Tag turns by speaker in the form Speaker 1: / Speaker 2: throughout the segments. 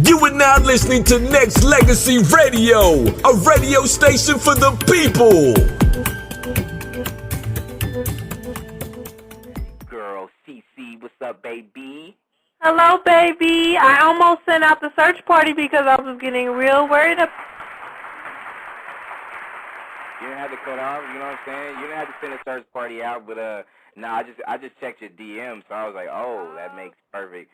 Speaker 1: You are now listening to Nexxlegacy Radio, a radio station for the people.
Speaker 2: Girl, CC, what's up, baby?
Speaker 3: Hello, baby. I almost sent out the search party because I was getting real worried.
Speaker 2: You didn't have to cut off, you know what I'm saying? You didn't have to send a search party out, but no, I just checked your DM, so I was like, oh, that makes perfect.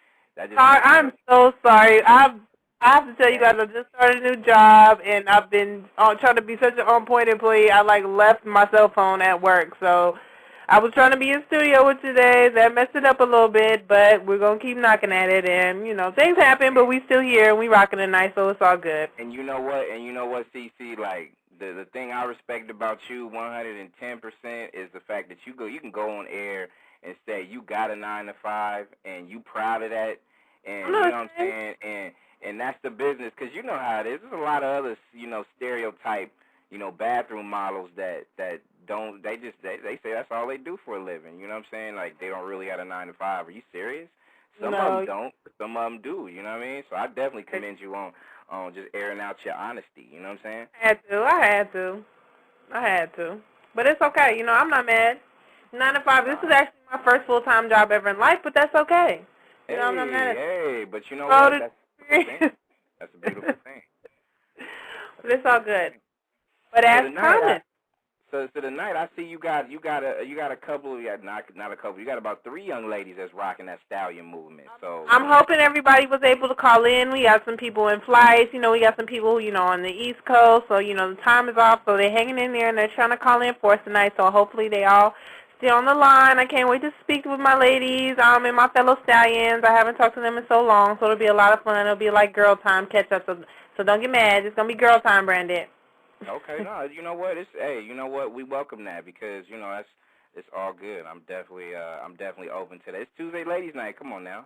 Speaker 3: I'm so sorry. I have to tell you guys, I just started a new job, and I've been trying to be such an on-point employee. I left my cell phone at work, so I was trying to be in studio with today. That messed it up a little bit, but we're gonna keep knocking at it. And things happen, but we still here and we rocking tonight, so it's all good.
Speaker 2: And you know what? CC, the thing I respect about you 110% is the fact that you can go on air and say you got a 9 to 5 and you proud of that, and you know what I'm saying, and that's the business, because you know how it is. There's a lot of other stereotype bathroom models that don't, they say that's all they do for a living. You know what I'm saying? Like, they don't really have a 9 to 5. Are you serious? Some of them don't, but some of them do. You know what I mean? So I definitely commend you on just airing out your honesty. You know what I'm saying?
Speaker 3: I had to. But it's okay. I'm not mad. 9 to 5. This is actually my first full-time job ever in life, but that's okay. I'm not mad at it.
Speaker 2: Hey, but you know what? That's a beautiful thing.
Speaker 3: But it's all good. But as promised.
Speaker 2: So tonight I see you got a couple, not a couple. You got about 3 young ladies that's rocking that stallion movement. So
Speaker 3: I'm hoping everybody was able to call in. We got some people in flights. We got some people on the East Coast. So the time is off. So they're hanging in there and they're trying to call in for us tonight. So hopefully they all stay on the line. I can't wait to speak with my ladies and my fellow stallions. I haven't talked to them in so long, so it'll be a lot of fun. It'll be like girl time catch up. So don't get mad. It's gonna be girl time, Branded.
Speaker 2: Okay, no, you know what? We welcome that, because it's all good. I'm definitely open to that. It's Tuesday Ladies Night. Come on now,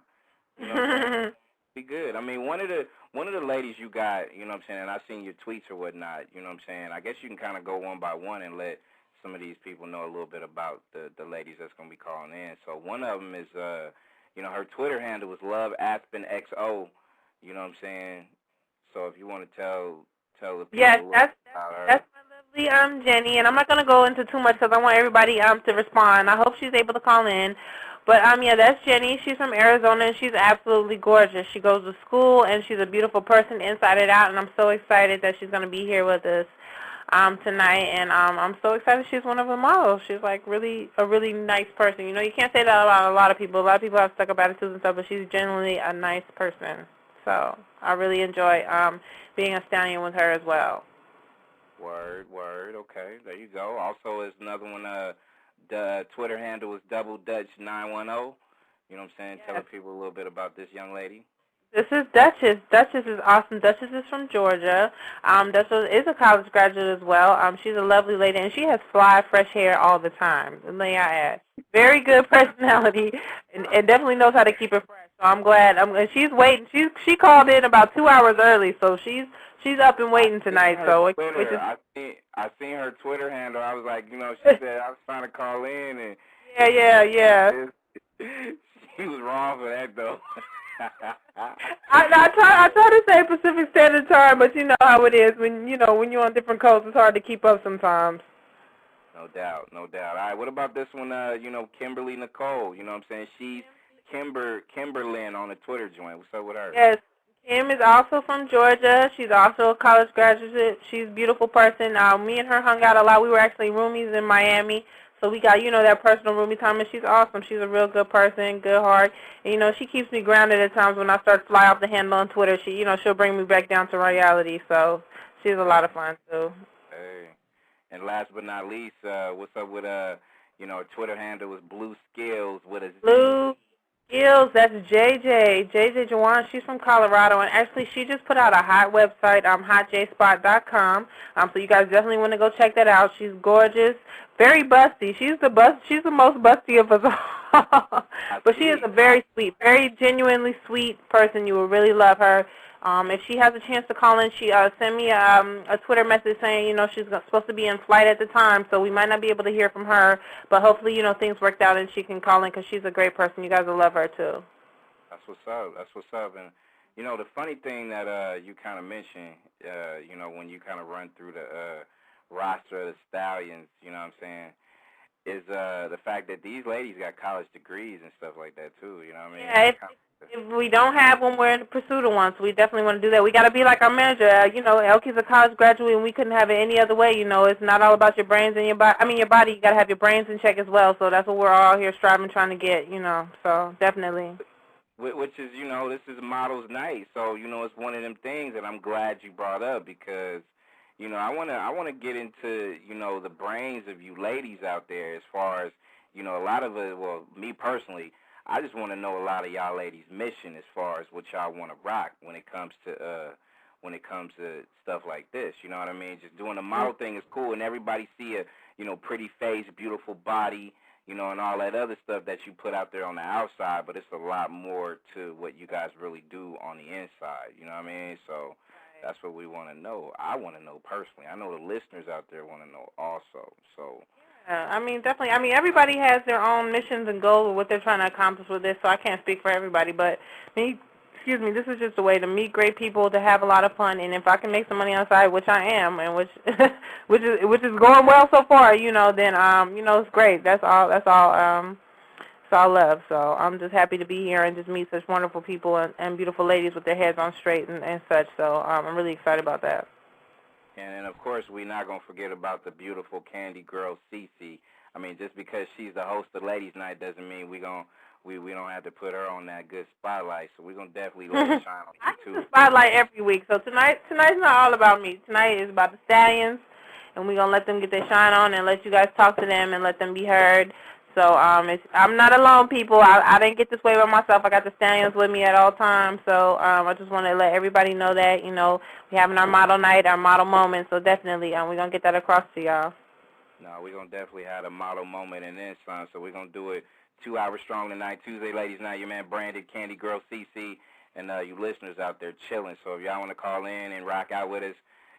Speaker 2: be good. I mean, one of the ladies you got, you know what I'm saying, and I've seen your tweets or whatnot. You know what I'm saying. I guess you can kind of go one by one and let some of these people know a little bit about the ladies that's gonna be calling in. So one of them is her Twitter handle was LoveAspenXO. You know what I'm saying. So if you want to tell the people about her.
Speaker 3: That's my lovely Jenny, and I'm not gonna go into too much because I want everybody to respond. I hope she's able to call in. But that's Jenny. She's from Arizona, and she's absolutely gorgeous. She goes to school, and she's a beautiful person inside and out. And I'm so excited that she's gonna be here with us tonight. And I'm so excited she's one of the models. She's a really nice person. You can't say that about a lot of people. A lot of people have stuck up attitudes and stuff, but she's genuinely a nice person. So I really enjoy being a stallion with her as well.
Speaker 2: Word. Okay, there you go. Also, is another one. The Twitter handle is DoubleDutch910. You know what I'm saying? Yes. Tell the people a little bit about this young lady.
Speaker 3: This is Duchess. Duchess is awesome. Duchess is from Georgia. Duchess is a college graduate as well. She's a lovely lady, and she has fly, fresh hair all the time. May I add, very good personality, and definitely knows how to keep it fresh. So I'm glad. She's waiting. She called in about 2 hours early, so she's up and waiting tonight.
Speaker 2: I seen her Twitter handle. I was like, she said I was trying to call in, and
Speaker 3: yeah.
Speaker 2: She was wrong for that though.
Speaker 3: I try to say Pacific Standard Time, but you know how it is when you're on different coasts. It's hard to keep up sometimes.
Speaker 2: No doubt. All right, what about this one? Kimberly Nicole. You know what I'm saying? She's Kimberlyn on the Twitter joint. What's up with her?
Speaker 3: Yes, Kim is also from Georgia. She's also a college graduate. She's a beautiful person. Me and her hung out a lot. We were actually roomies in Miami. So we got, that personal roomie time, and she's awesome. She's a real good person, good heart. And, she keeps me grounded at times when I start to fly off the handle on Twitter. She'll bring me back down to reality. So she's a lot of fun, too.
Speaker 2: Hey. And last but not least, what's up with, her Twitter handle is Blue Skills with a Z.
Speaker 3: Blue Skills, that's JJ Jawan. She's from Colorado, and actually she just put out a hot website, hotjspot.com. So you guys definitely want to go check that out. She's gorgeous, very busty. She's the most busty of us all. But she is a very sweet, very genuinely sweet person. You will really love her. If she has a chance to call in, she sent me a Twitter message saying, she's supposed to be in flight at the time, so we might not be able to hear from her. But hopefully, things worked out and she can call in because she's a great person. You guys will love her, too.
Speaker 2: That's what's up. And You know, the funny thing that you kind of mentioned, you know, when you kind of run through the roster of the stallions, you know what I'm saying, is the fact that these ladies got college degrees and stuff like that too. You know what I mean?
Speaker 3: Yeah, if we don't have one, we're in the pursuit of one, so we definitely want to do that. We got to be like our manager. You know, Elkie's a college graduate, and we couldn't have it any other way. You know, it's not all about your brains and your body. I mean, your body. You got to have your brains in check as well. So that's what we're all here striving, trying to get. You know, so definitely.
Speaker 2: Which is, you know, this is Models Night, so you know it's one of them things that I'm glad you brought up because, you know, I wanna get into, you know, the brains of you ladies out there as far as, you know, a lot of it. Well, me personally, I just want to know a lot of y'all ladies' mission as far as what y'all want to rock when it comes to stuff like this. You know what I mean? Just doing the model thing is cool, and everybody see a, you know, pretty face, beautiful body, you know, and all that other stuff that you put out there on the outside, but it's a lot more to what you guys really do on the inside, you know what I mean? So that's what we want to know. I want to know personally. I know the listeners out there want to know also. So
Speaker 3: I mean, definitely. I mean, everybody has their own missions and goals of what they're trying to accomplish with this, so I can't speak for everybody, but this is just a way to meet great people, to have a lot of fun, and if I can make some money on the side, which I am, and which is going well so far, you know, then you know, it's great. That's all love. So I'm just happy to be here and just meet such wonderful people and beautiful ladies with their heads on straight and such. So I'm really excited about that.
Speaker 2: And of course, we're not going to forget about the beautiful Candy Girl, Cece. I mean, just because she's the host of Ladies Night doesn't mean we don't have to put her on that good spotlight. So we're going to definitely let her shine on you, too.
Speaker 3: Spotlight every week. So tonight's not all about me. Tonight is about the stallions, and we're going to let them get their shine on and let you guys talk to them and let them be heard. So I'm not alone, people. I didn't get this way by myself. I got the stallions with me at all times. So I just want to let everybody know that, you know, we're having our model night, our model moment. So definitely we're going to get that across to y'all.
Speaker 2: No, we're going to definitely have a model moment and then some. So we're going to do it 2 hours strong tonight, Tuesday, Ladies Night. Your man Branded, Candy Girl, CC, and you listeners out there chilling. So if y'all want to call in and rock out with us,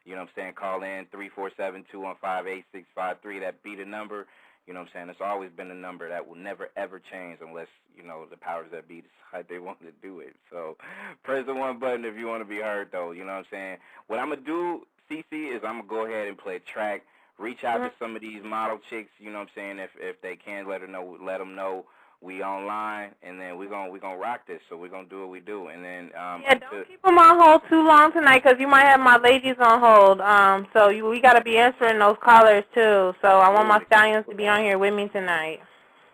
Speaker 2: you know what I'm saying, call in 347-215-8653. That be the number. You know what I'm saying? It's always been a number that will never, ever change unless, you know, the powers that be decide they want to do it. So press the one button if you want to be heard, though. You know what I'm saying? What I'm going to do, CC, is I'm going to go ahead and play a track, reach out to some of these model chicks, you know what I'm saying, if they can, let them know we online, and then we're gonna rock this. So we're going to do what we do. And then
Speaker 3: don't keep them on hold too long tonight because you might have my ladies on hold. So we got to be answering those callers, too. So I want my stallions to be on here with me tonight.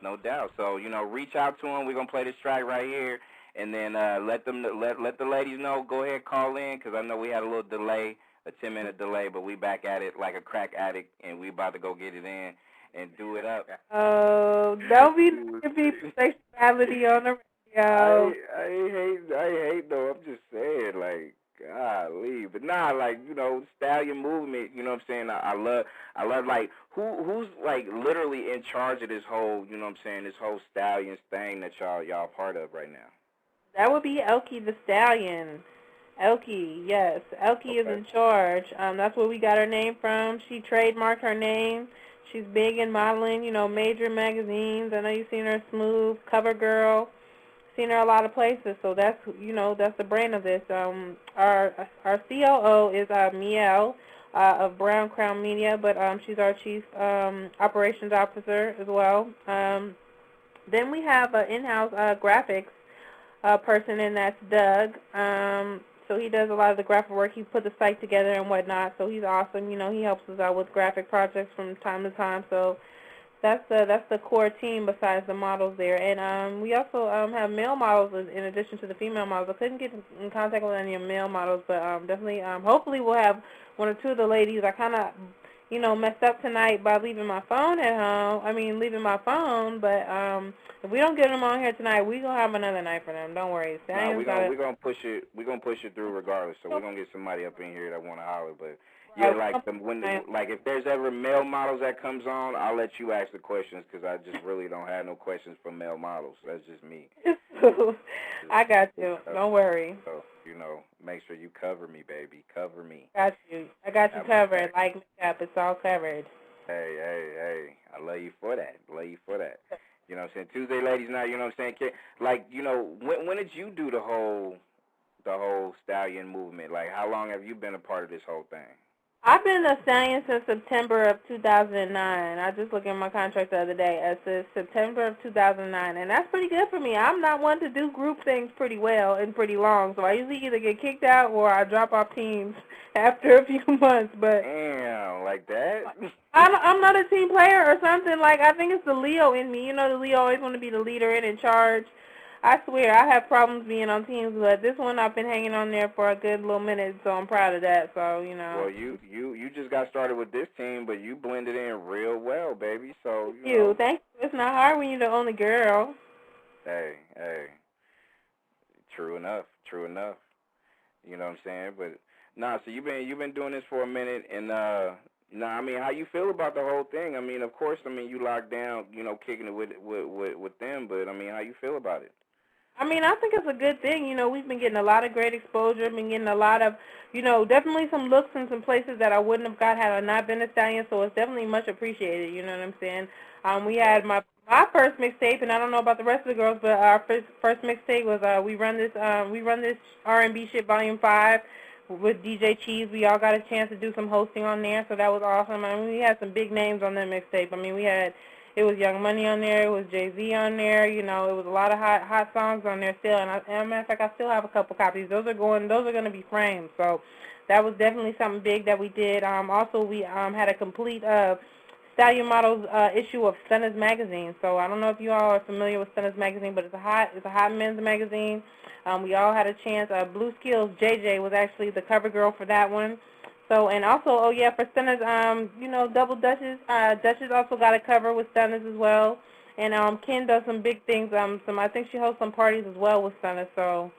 Speaker 2: No doubt. So, you know, reach out to them. We're going to play this track right here. And then let the ladies know. Go ahead, call in, because I know we had a little delay, a 10-minute delay, but we back at it like a crack addict, and we about to go get it in and do it up.
Speaker 3: Oh, don't be sexuality on the radio.
Speaker 2: I hate though. I'm just saying, like, golly. But nah, like, you know, stallion movement, you know what I'm saying? I love like, who's like literally in charge of this whole, you know what I'm saying, this whole stallions thing that y'all part of right now?
Speaker 3: That would be Elkie the Stallion. Elkie, yes. Elkie is in charge. That's where we got her name from. She trademarked her name. She's big in modeling, you know, major magazines. I know you've seen her Smooth, CoverGirl. Seen her a lot of places. So that's, you know, that's the brand of this. Our COO is Miel of Brown Crown Media, but she's our chief operations officer as well. Then we have an in-house graphics person, and that's Doug. So he does a lot of the graphic work. He put the site together and whatnot. So he's awesome. You know, he helps us out with graphic projects from time to time. So that's the core team besides the models there. And we also have male models in addition to the female models. I couldn't get in contact with any of the male models, but definitely, hopefully we'll have one or two of the ladies. I kind of, you know, messed up tonight by leaving my phone at home. Leaving my phone, but if we don't get them on here tonight, we're going to have another night for them. Don't worry.
Speaker 2: We're gonna push it through regardless. So we're gonna get somebody up in here that want to holler. But yeah, like if there's ever male models that comes on, I'll let you ask the questions because I just really don't have no questions for male models. That's just me.
Speaker 3: I got you. Don't worry.
Speaker 2: So, you know, make sure you cover me, baby. Cover me.
Speaker 3: Got you. I got you covered. Like makeup, it's all covered.
Speaker 2: Hey. I love you for that. You know what I'm saying? Tuesday, Ladies Night, you know what I'm saying? Like, you know, when did you do the whole the whole stallion movement? Like, how long have you been a part of this whole thing?
Speaker 3: I've been a stallion since September of 2009. I just looked at my contract the other day. It says September of 2009, and that's pretty good for me. I'm not one to do group things pretty well and pretty long, so I usually either get kicked out or I drop off teams after a few months. But
Speaker 2: damn, like that?
Speaker 3: I'm not a team player or something. Like, I think it's the Leo in me. You know, the Leo always want to be the leader and in charge. I swear, I have problems being on teams, but this one I've been hanging on there for a good little minute, so I'm proud of that. So, you know.
Speaker 2: Well, you just got started with this team, but you blended in real well, baby. So
Speaker 3: Thank you. It's not hard when you're the only girl.
Speaker 2: Hey. True enough. You know what I'm saying? But nah, so you've been doing this for a minute, and I mean, how you feel about the whole thing? I mean, of course, I mean, you locked down, you know, kicking it with them, but I mean, how you feel about it?
Speaker 3: I mean, I think it's a good thing. You know, we've been getting a lot of great exposure, been getting a lot of, you know, definitely some looks in some places that I wouldn't have got had I not been a stallion, so it's definitely much appreciated, you know what I'm saying? We had my first mixtape, and I don't know about the rest of the girls, but our first mixtape was we run this R&B shit Volume 5 with DJ Cheese. We all got a chance to do some hosting on there, so that was awesome. I mean, we had some big names on that mixtape. I mean, it was Young Money on there, it was Jay-Z on there, you know, it was a lot of hot songs on there still, and as a matter of fact, I still have a couple copies. Those are going to be framed, so that was definitely something big that we did. Also, we had a complete Stallion Models issue of Stunner's magazine. So I don't know if you all are familiar with Stunner's magazine, but it's a hot men's magazine. We all had a chance. Blue Skills JJ was actually the cover girl for that one. So, and also, oh yeah, for Stunners, you know, Double Duchess. Duchess also got a cover with Stunners as well. And Ken does some big things. I think she hosts some parties as well with Stunners. So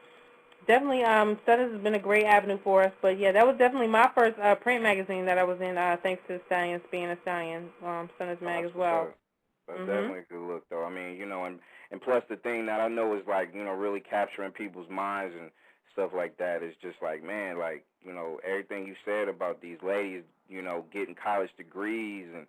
Speaker 3: definitely, Stunners has been a great avenue for us. But yeah, that was definitely my first print magazine that I was in, thanks to Stallions being a Stallion, Stunners mag as well.
Speaker 2: That's definitely a good look, though. I mean, you know, and plus the thing that I know is like, you know, really capturing people's minds and stuff like that is just like, man, like, you know, everything you said about these ladies, you know, getting college degrees and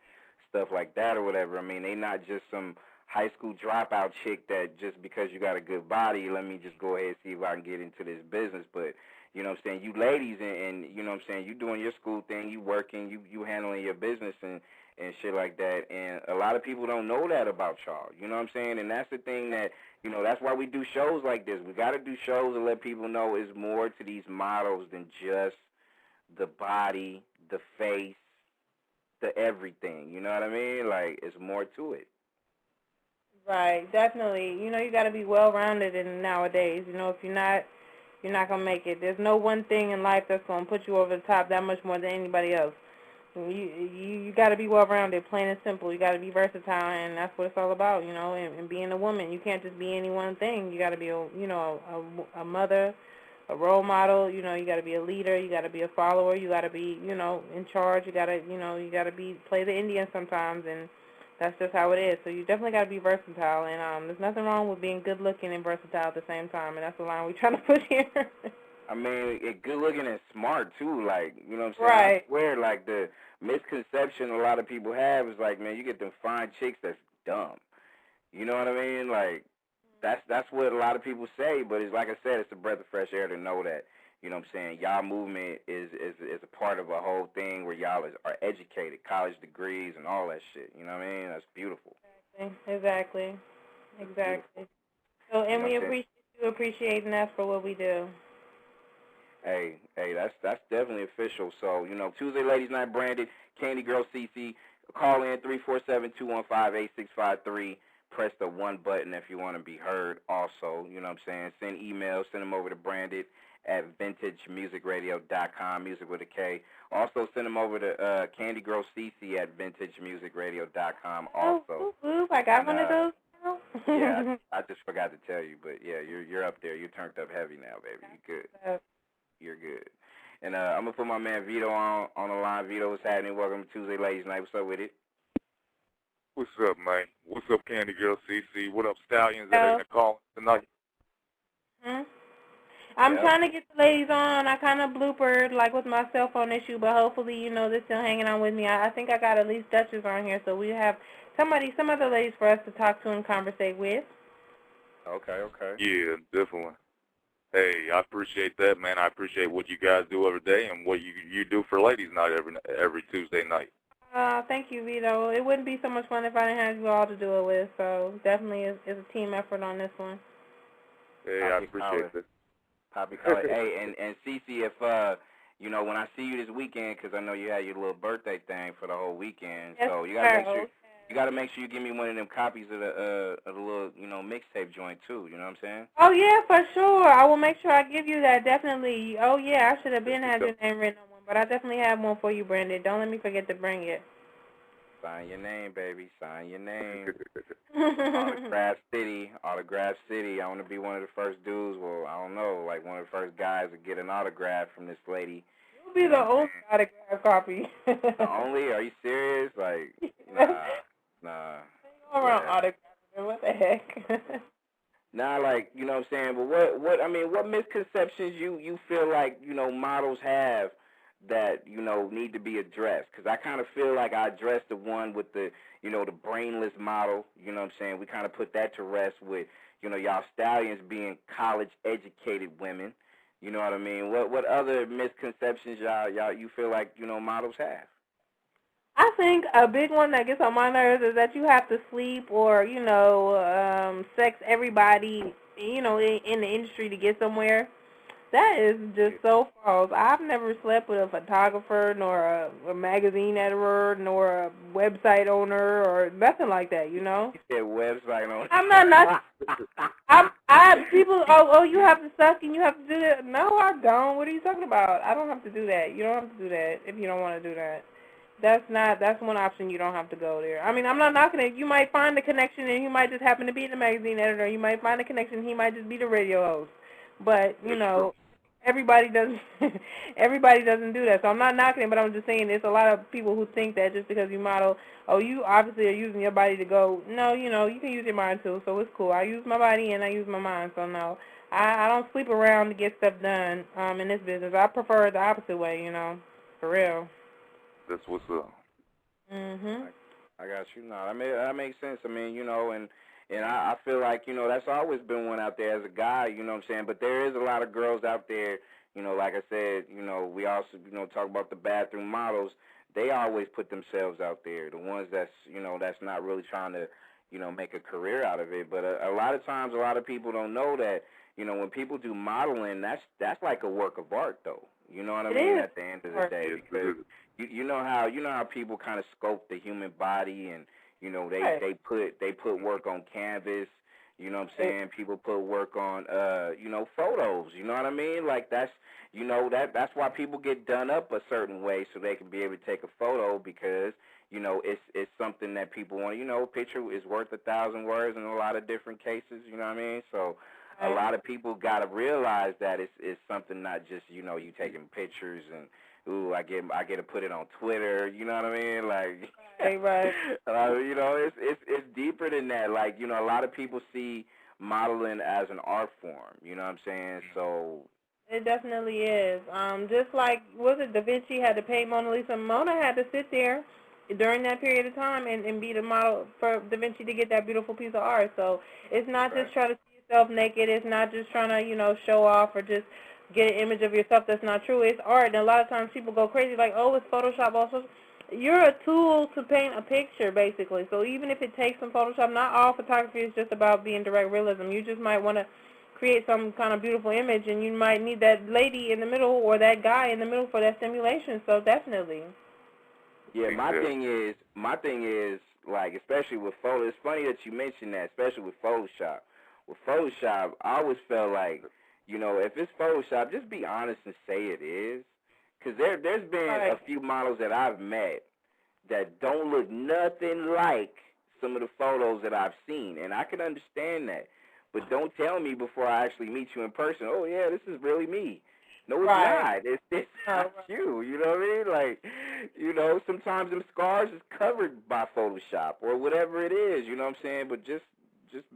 Speaker 2: stuff like that or whatever. I mean, they not just some high school dropout chick that just because you got a good body, let me just go ahead and see if I can get into this business. But, you know what I'm saying, you ladies and you know what I'm saying, you doing your school thing, you working, you handling your business and shit like that. And a lot of people don't know that about y'all. You know what I'm saying? And that's the thing that, you know, that's why we do shows like this. We got to do shows and let people know it's more to these models than just the body, the face, the everything. You know what I mean? Like, it's more to it.
Speaker 3: Right, definitely. You know, you got to be well-rounded in nowadays. You know, if you're not going to make it. There's no one thing in life that's going to put you over the top that much more than anybody else. You got to be well-rounded, plain and simple. You got to be versatile, and that's what it's all about, you know, and being a woman. You can't just be any one thing. You got to be, a mother, a role model. You know, you got to be a leader. You got to be a follower. You got to be, you know, in charge. You got to, play the Indian sometimes, and that's just how it is. So you definitely got to be versatile, and there's nothing wrong with being good-looking and versatile at the same time, and that's the line we're trying to put here.
Speaker 2: I mean, good-looking and smart, too, like, you know what I'm saying?
Speaker 3: Right.
Speaker 2: I swear, like, the misconception a lot of people have is, like, man, you get them fine chicks that's dumb. You know what I mean? Like, that's what a lot of people say, but it's like I said, it's a breath of fresh air to know that, you know what I'm saying, y'all movement is a part of a whole thing where y'all are educated, college degrees and all that shit. You know what I mean? That's beautiful.
Speaker 3: Exactly. So, and we appreciate you appreciating us for what we do.
Speaker 2: Hey, that's definitely official. So, you know, Tuesday Ladies Night Branded, Candy Girl CC, call in 347-215-8653. Press the 1 button if you want to be heard. Also, you know what I'm saying, send emails, send them over to Branded at vintagemusicradio.com, music with a K. Also, send them over to Candy Girl CC at vintagemusicradio.com. Also,
Speaker 3: I got one of those now.
Speaker 2: Yeah, I just forgot to tell you, but yeah, you're up there. You're turned up heavy now, baby. You're good. You're good. And I'm going to put my man Vito on the line. Vito, what's happening? Welcome to Tuesday Ladies Night. What's up with it?
Speaker 4: What's up, man? What's up, Candy Girl CC? What up, Stallions that are calling tonight?
Speaker 3: I'm trying to get the ladies on. I kind of bloopered, like, with my cell phone issue, but hopefully, you know, they're still hanging on with me. I think I got at least Duchess on here, so we have some other ladies for us to talk to and conversate with.
Speaker 2: Okay.
Speaker 4: Yeah, definitely. Hey, I appreciate that, man. I appreciate what you guys do every day and what you do for ladies' night every Tuesday night.
Speaker 3: Thank you, Vito. It wouldn't be so much fun if I didn't have you all to do it with, so definitely it's a team effort on this one.
Speaker 4: Hey, I appreciate that.
Speaker 2: Poppy collar. Hey, and Cece, if when I see you this weekend, because I know you had your little birthday thing for the whole weekend,
Speaker 3: yes,
Speaker 2: so you gotta make sure you give me one of them copies of the little mixtape joint too. You know what I'm saying?
Speaker 3: Oh yeah, for sure. I will make sure I give you that. Definitely. Oh yeah, I should have been had your name written on one, but I definitely have one for you, Brandon. Don't let me forget to bring it.
Speaker 2: Sign your name, baby. Sign your name. Autograph City. Autograph City. I want to be one of the first dudes. Well, I don't know, like one of the first guys to get an autograph from this lady.
Speaker 3: You'll be the only autograph copy.
Speaker 2: Only? Are you serious? Like, nah.
Speaker 3: Go around autographing. What the heck?
Speaker 2: Nah, like, you know what I'm saying? But what misconceptions you feel like, models have that, need to be addressed? Because I kind of feel like I addressed the one with the, the brainless model. You know what I'm saying? We kind of put that to rest with, y'all stallions being college-educated women. You know what I mean? What other misconceptions you feel like, models have?
Speaker 3: I think a big one that gets on my nerves is that you have to sleep or, sex everybody, in the industry to get somewhere. That is just so false. I've never slept with a photographer, nor a magazine editor, nor a website owner, or nothing like that,
Speaker 2: You said website owner.
Speaker 3: I'm not people, you have to suck and you have to do that. No, I don't. What are you talking about? I don't have to do that. You don't have to do that if you don't want to do that. That's one option. You don't have to go there. I mean, I'm not knocking it. You might find the connection and he might just happen to be the magazine editor. You might find the connection, he might just be the radio host. But, everybody doesn't everybody doesn't do that. So I'm not knocking it, but I'm just saying there's a lot of people who think that just because you model, you obviously are using your body to go. No, you can use your mind too, so it's cool. I use my body and I use my mind, so no. I don't sleep around to get stuff done in this business. I prefer it the opposite way, for real.
Speaker 4: That's what's up.
Speaker 2: I got you. No, that makes sense. I mean, and I feel like, that's always been one out there as a guy, you know what I'm saying? But there is a lot of girls out there, like I said, we also, talk about the bathroom models. They always put themselves out there, the ones that's, that's not really trying to, make a career out of it. But a lot of times, a lot of people don't know that, when people do modeling, that's like a work of art, though. You know what I mean? At the end of the day, because you know how people kind of sculpt the human body, and they put work on canvas. You know what I'm saying? People put work on photos. You know what I mean? Like that's why people get done up a certain way so they can be able to take a photo, because it's something that people want. A picture is worth 1,000 words in a lot of different cases. You know what I mean? So a lot of people got to realize that it's something, not just you taking pictures and I get to put it on Twitter. You know what I mean? Like,
Speaker 3: right.
Speaker 2: It's deeper than that. Like, a lot of people see modeling as an art form. You know what I'm saying? So
Speaker 3: it definitely is. Just like, was it Da Vinci had to paint Mona Lisa? Mona had to sit there during that period of time and be the model for Da Vinci to get that beautiful piece of art. So it's not just trying to see yourself naked. It's not just trying to, show off or just get an image of yourself that's not true. It's art, and a lot of times people go crazy like, oh, it's Photoshop. Also, you're a tool to paint a picture, basically. So even if it takes some Photoshop, not all photography is just about being direct realism. You just might want to create some kind of beautiful image, and you might need that lady in the middle or that guy in the middle for that stimulation. So definitely.
Speaker 2: Yeah, my thing is like, especially with photo. It's funny that you mentioned that, especially with Photoshop. With Photoshop, I always felt like, if it's Photoshop, just be honest and say it is. Because there's been a few models that I've met that don't look nothing like some of the photos that I've seen. And I can understand that. But don't tell me before I actually meet you in person, oh, yeah, this is really me. No, it's not. It's not you. You know what I mean? Like, sometimes them scars is covered by Photoshop or whatever it is. You know what I'm saying? But just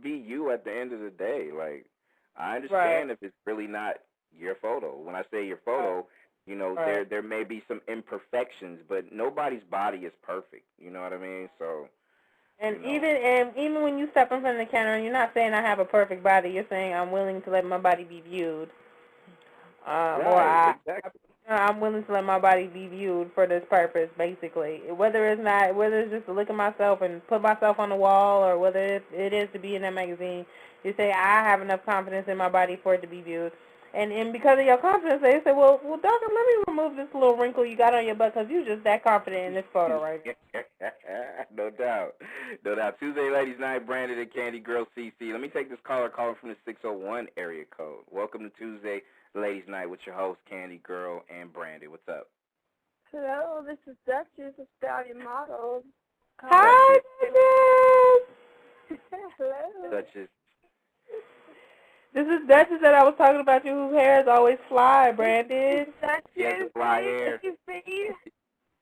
Speaker 2: be you at the end of the day. Like, I understand if it's really not your photo. When I say your photo, there may be some imperfections, but nobody's body is perfect. You know what I mean? So.
Speaker 3: And even when you step in front of the camera, and you're not saying I have a perfect body. You're saying I'm willing to let my body be viewed.
Speaker 2: Right, exactly.
Speaker 3: I'm willing to let my body be viewed for this purpose, basically. Whether it's just to look at myself and put myself on the wall, or whether it is to be in that magazine, you say I have enough confidence in my body for it to be viewed. And because of your confidence, they say, well, doctor, let me remove this little wrinkle you got on your butt because you're just that confident in this photo, right?
Speaker 2: No doubt. No doubt. Tuesday Ladies Night, Branded and Candy Girl CC. Let me take this caller calling from the 601 area code. Welcome to Tuesday Ladies Night with your host, Candy Girl and Branded. What's up?
Speaker 5: Hello, this is Duchess of Stallion Models.
Speaker 3: Hi, Duchess.
Speaker 5: Hello.
Speaker 2: Duchess.
Speaker 3: This is Duchess that I was talking about you, whose hair is always fly, Brandon.
Speaker 5: Duchess,
Speaker 2: She has the fly hair.
Speaker 5: you see?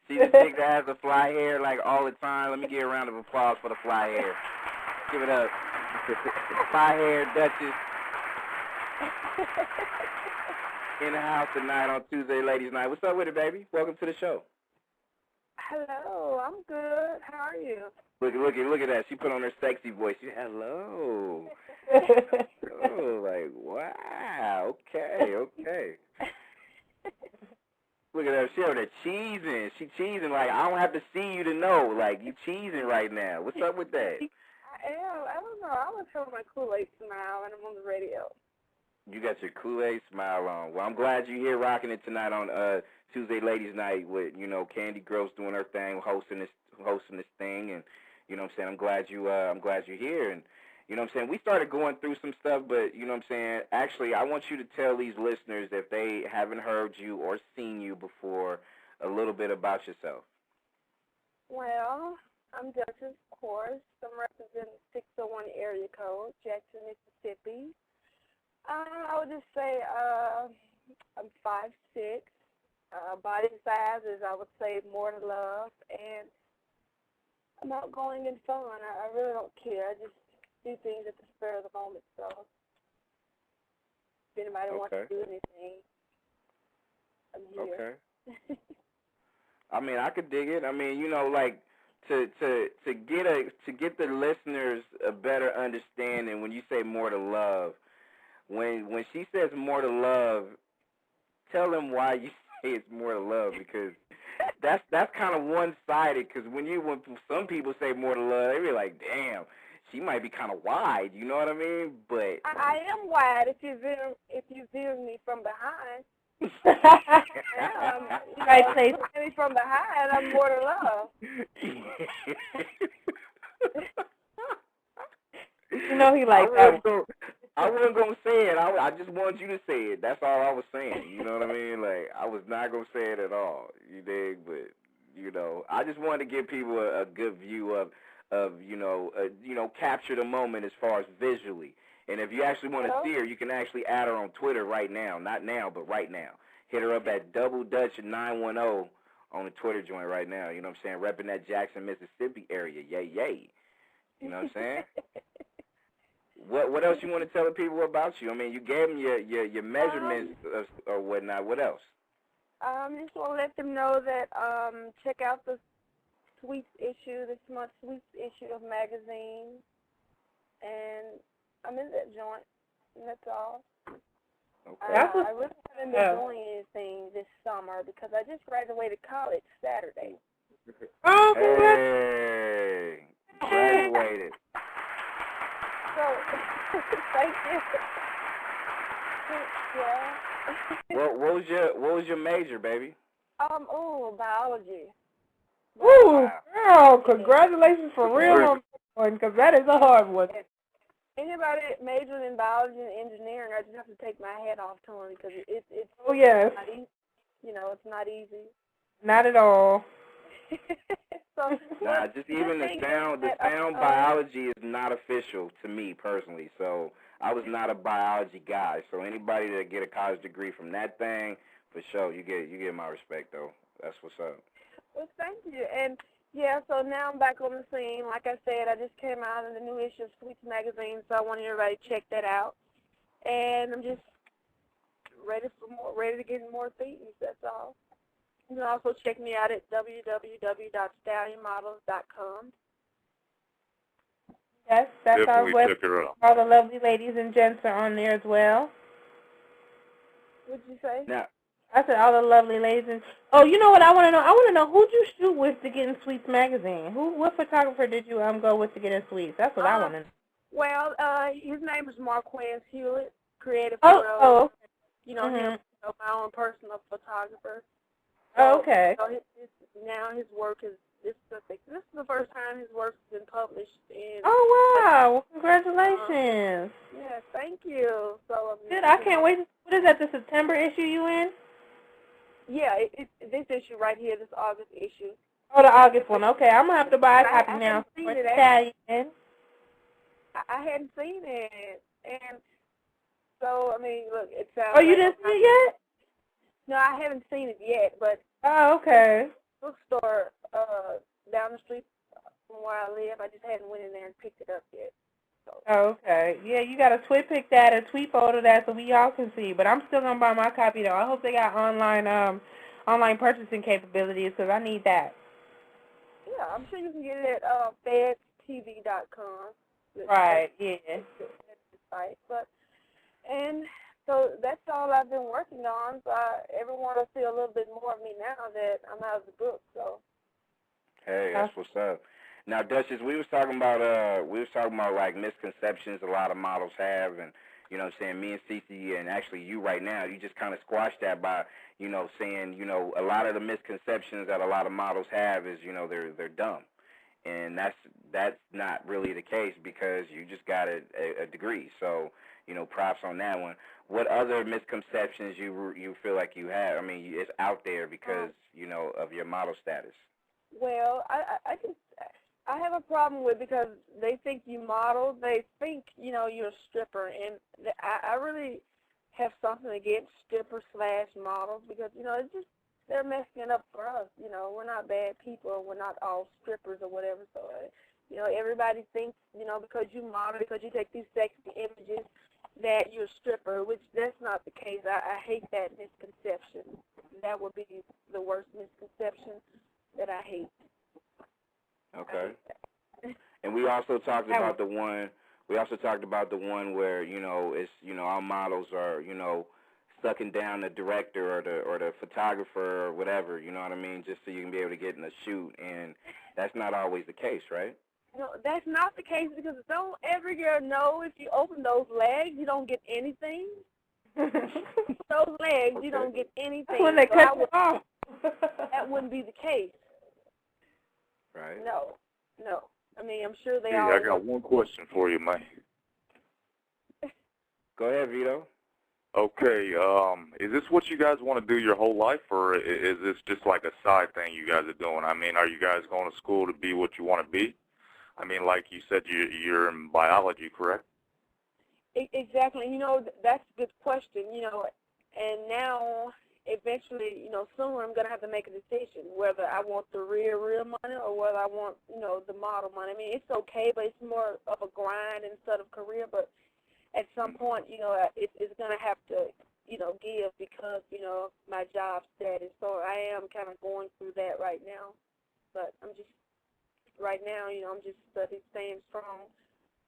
Speaker 2: She's the chick that has the fly hair like all the time. Let me get a round of applause for the fly hair. Give it up. Fly hair, Duchess. In the house tonight on Tuesday Ladies Night. What's up with it, baby? Welcome to the show.
Speaker 5: Hello, I'm good. How are you?
Speaker 2: Look at that. She put on her sexy voice. She, hello. Oh, like, wow. Okay. Look at her. She over there cheesing. She cheesing like, I don't have to see you to know. Like, you cheesing right now. What's up with that?
Speaker 5: I am. I don't know. I was having my Kool-Aid smile, and I'm on the radio.
Speaker 2: You got your Kool-Aid smile on. Well, I'm glad you're here rocking it tonight on Tuesday Ladies Night with, Candy Girl's doing her thing, hosting this thing, and I'm saying, I'm glad you're here, and I'm saying, we started going through some stuff, but I'm saying, actually, I want you to tell these listeners, if they haven't heard you or seen you before, a little bit about yourself.
Speaker 5: Well, I'm Duchess, of course. I'm representing 601 area code, Jackson, Mississippi. I would just say I'm 5'6". Body size is, I would say, more to love, and I'm outgoing and fun. I really don't care. I just do things at the spur of the moment. So if anybody wants to do anything, I'm here.
Speaker 2: Okay. I mean, I could dig it. I mean, like to get the listeners a better understanding when you say more to love. When she says more to love, tell them why you say it's more to love, because that's kind of one-sided. Because when some people say more to love, they be like, damn, she might be kind of wide. You know what I mean? But
Speaker 5: I am wide if you view me from behind.
Speaker 3: Right, say
Speaker 5: me from behind, I'm more to love.
Speaker 3: He likes that one.
Speaker 2: I wasn't going to say it. I just wanted you to say it. That's all I was saying. You know what I mean? Like, I was not going to say it at all. You dig? But, I just wanted to give people a good view of capture the moment as far as visually. And if you actually want to see her, you can actually add her on Twitter right now. Not now, but right now. Hit her up at Double Dutch 910 on the Twitter joint right now. You know what I'm saying? Repping that Jackson, Mississippi area. Yay. You know what I'm saying? What else you want to tell the people about you? I mean, you gave them your measurements or whatnot. What else?
Speaker 5: Just want to let them know that check out the this month's Sweets issue of magazine, and I'm in that joint, and that's all.
Speaker 2: Okay.
Speaker 5: I really haven't been doing anything this summer because I just graduated college Saturday.
Speaker 3: Oh,
Speaker 2: hey, graduated.
Speaker 5: So, thank you. Yeah.
Speaker 2: What was your major, baby?
Speaker 5: Biology.
Speaker 3: Ooh, girl, congratulations for real on that one, because that is a hard one.
Speaker 5: Anybody majoring in biology and engineering, I just have to take my hat off to them because it's
Speaker 3: oh yes,
Speaker 5: not easy. It's not easy.
Speaker 3: Not at all.
Speaker 5: So,
Speaker 2: nah, just even the sound biology is not official to me personally. So I was not a biology guy. So anybody that get a college degree from that thing, for sure, you get my respect though. That's what's up.
Speaker 5: Well, thank you. And yeah, so now I'm back on the scene. Like I said, I just came out in the new issue of Sweets magazine, so I want everybody to check that out. And I'm just ready to get more things. That's all. You can also check me out at www.stallionmodels.com.
Speaker 3: Yes, that's our
Speaker 4: Definitely
Speaker 3: website.
Speaker 4: check her out.
Speaker 3: All the lovely ladies and gents are on there as well.
Speaker 5: What'd you say?
Speaker 2: Now,
Speaker 3: I said all the lovely ladies. And, oh, you know what I want to know? I want to know who'd you shoot with to get in Sweets magazine? What photographer did you go with to get in Sweets? That's what I want to know.
Speaker 5: Well, his name is Marquez Hewlett, creative
Speaker 3: Oh,
Speaker 5: photo.
Speaker 3: oh.
Speaker 5: You know, him, my own personal photographer.
Speaker 3: Oh, okay.
Speaker 5: So now his work is, this is the first time his work's been published.
Speaker 3: Oh, wow. Well, congratulations.
Speaker 5: Yeah, thank you. So
Speaker 3: Good. I can't wait. What is that, the September issue you in?
Speaker 5: Yeah, it's this issue right here, this August issue.
Speaker 3: Oh, the August one. Okay, I'm going to have to buy a copy now.
Speaker 5: I hadn't seen it.
Speaker 3: Italian.
Speaker 5: I hadn't seen it. And so, I mean, look, it sounds
Speaker 3: Oh, you didn't see it yet?
Speaker 5: No, I haven't seen it yet, but
Speaker 3: Oh, okay.
Speaker 5: bookstore down the street from where I live, I just hadn't went in there and picked it up yet. So.
Speaker 3: Oh, okay. Yeah, you got to tweet pic that or tweet photo that so we all can see. But I'm still going to buy my copy, though. I hope they got online purchasing capabilities because I need that.
Speaker 5: Yeah, I'm sure you can get it at fedstv.com.
Speaker 3: Right, yeah.
Speaker 5: Right, and so that's all I've been working on. So everyone will see a little bit more of me now that I'm out of the book. So.
Speaker 2: hey, that's what's up. Now, Duchess, we was talking about like misconceptions a lot of models have, and you know, saying me and Cece, and actually you right now, you just kind of squashed that by, you know, saying, you know, a lot of the misconceptions that a lot of models have is, you know, they're dumb, and that's not really the case because you just got a degree. So, you know, props on that one. What other misconceptions you feel like you have? I mean, it's out there because, you know, of your model status.
Speaker 5: Well, I have a problem with because they think you model. They think, you know, you're a stripper. And I really have something against strippers/models because, you know, it's just they're messing it up for us. You know, we're not bad people. We're not all strippers or whatever. So, you know, everybody thinks, you know, because you model, because you take these sexy images, that you're a stripper, which that's not the case. I hate that misconception. That would be the worst misconception that I hate.
Speaker 2: Okay. And we also talked about the one. We also talked about the one where, you know, it's, you know, our models are, you know, sucking down the director or the photographer or whatever. You know what I mean? Just so you can be able to get in a shoot, and that's not always the case, right?
Speaker 5: No, that's not the case because don't every girl know if you open those legs, you don't get anything. Those legs, you don't get anything.
Speaker 3: When they cut it off.
Speaker 5: That wouldn't be the case.
Speaker 2: Right.
Speaker 5: No. I mean, I'm sure they
Speaker 4: Hey,
Speaker 5: all.
Speaker 4: I got one question for you, man.
Speaker 2: Go ahead, Vito.
Speaker 4: Okay, is this what you guys want to do your whole life, or is this just like a side thing you guys are doing? I mean, are you guys going to school to be what you want to be? I mean, like you said, you're in biology, correct?
Speaker 5: Exactly. You know, that's a good question, you know, and now eventually, you know, sooner I'm going to have to make a decision whether I want the real money or whether I want, you know, the model money. I mean, it's okay, but it's more of a grind instead of career. But at some point, you know, it's going to have to, you know, give because, you know, my job status. So I am kind of going through that right now. But I'm just, right now, you know, I'm just staying strong.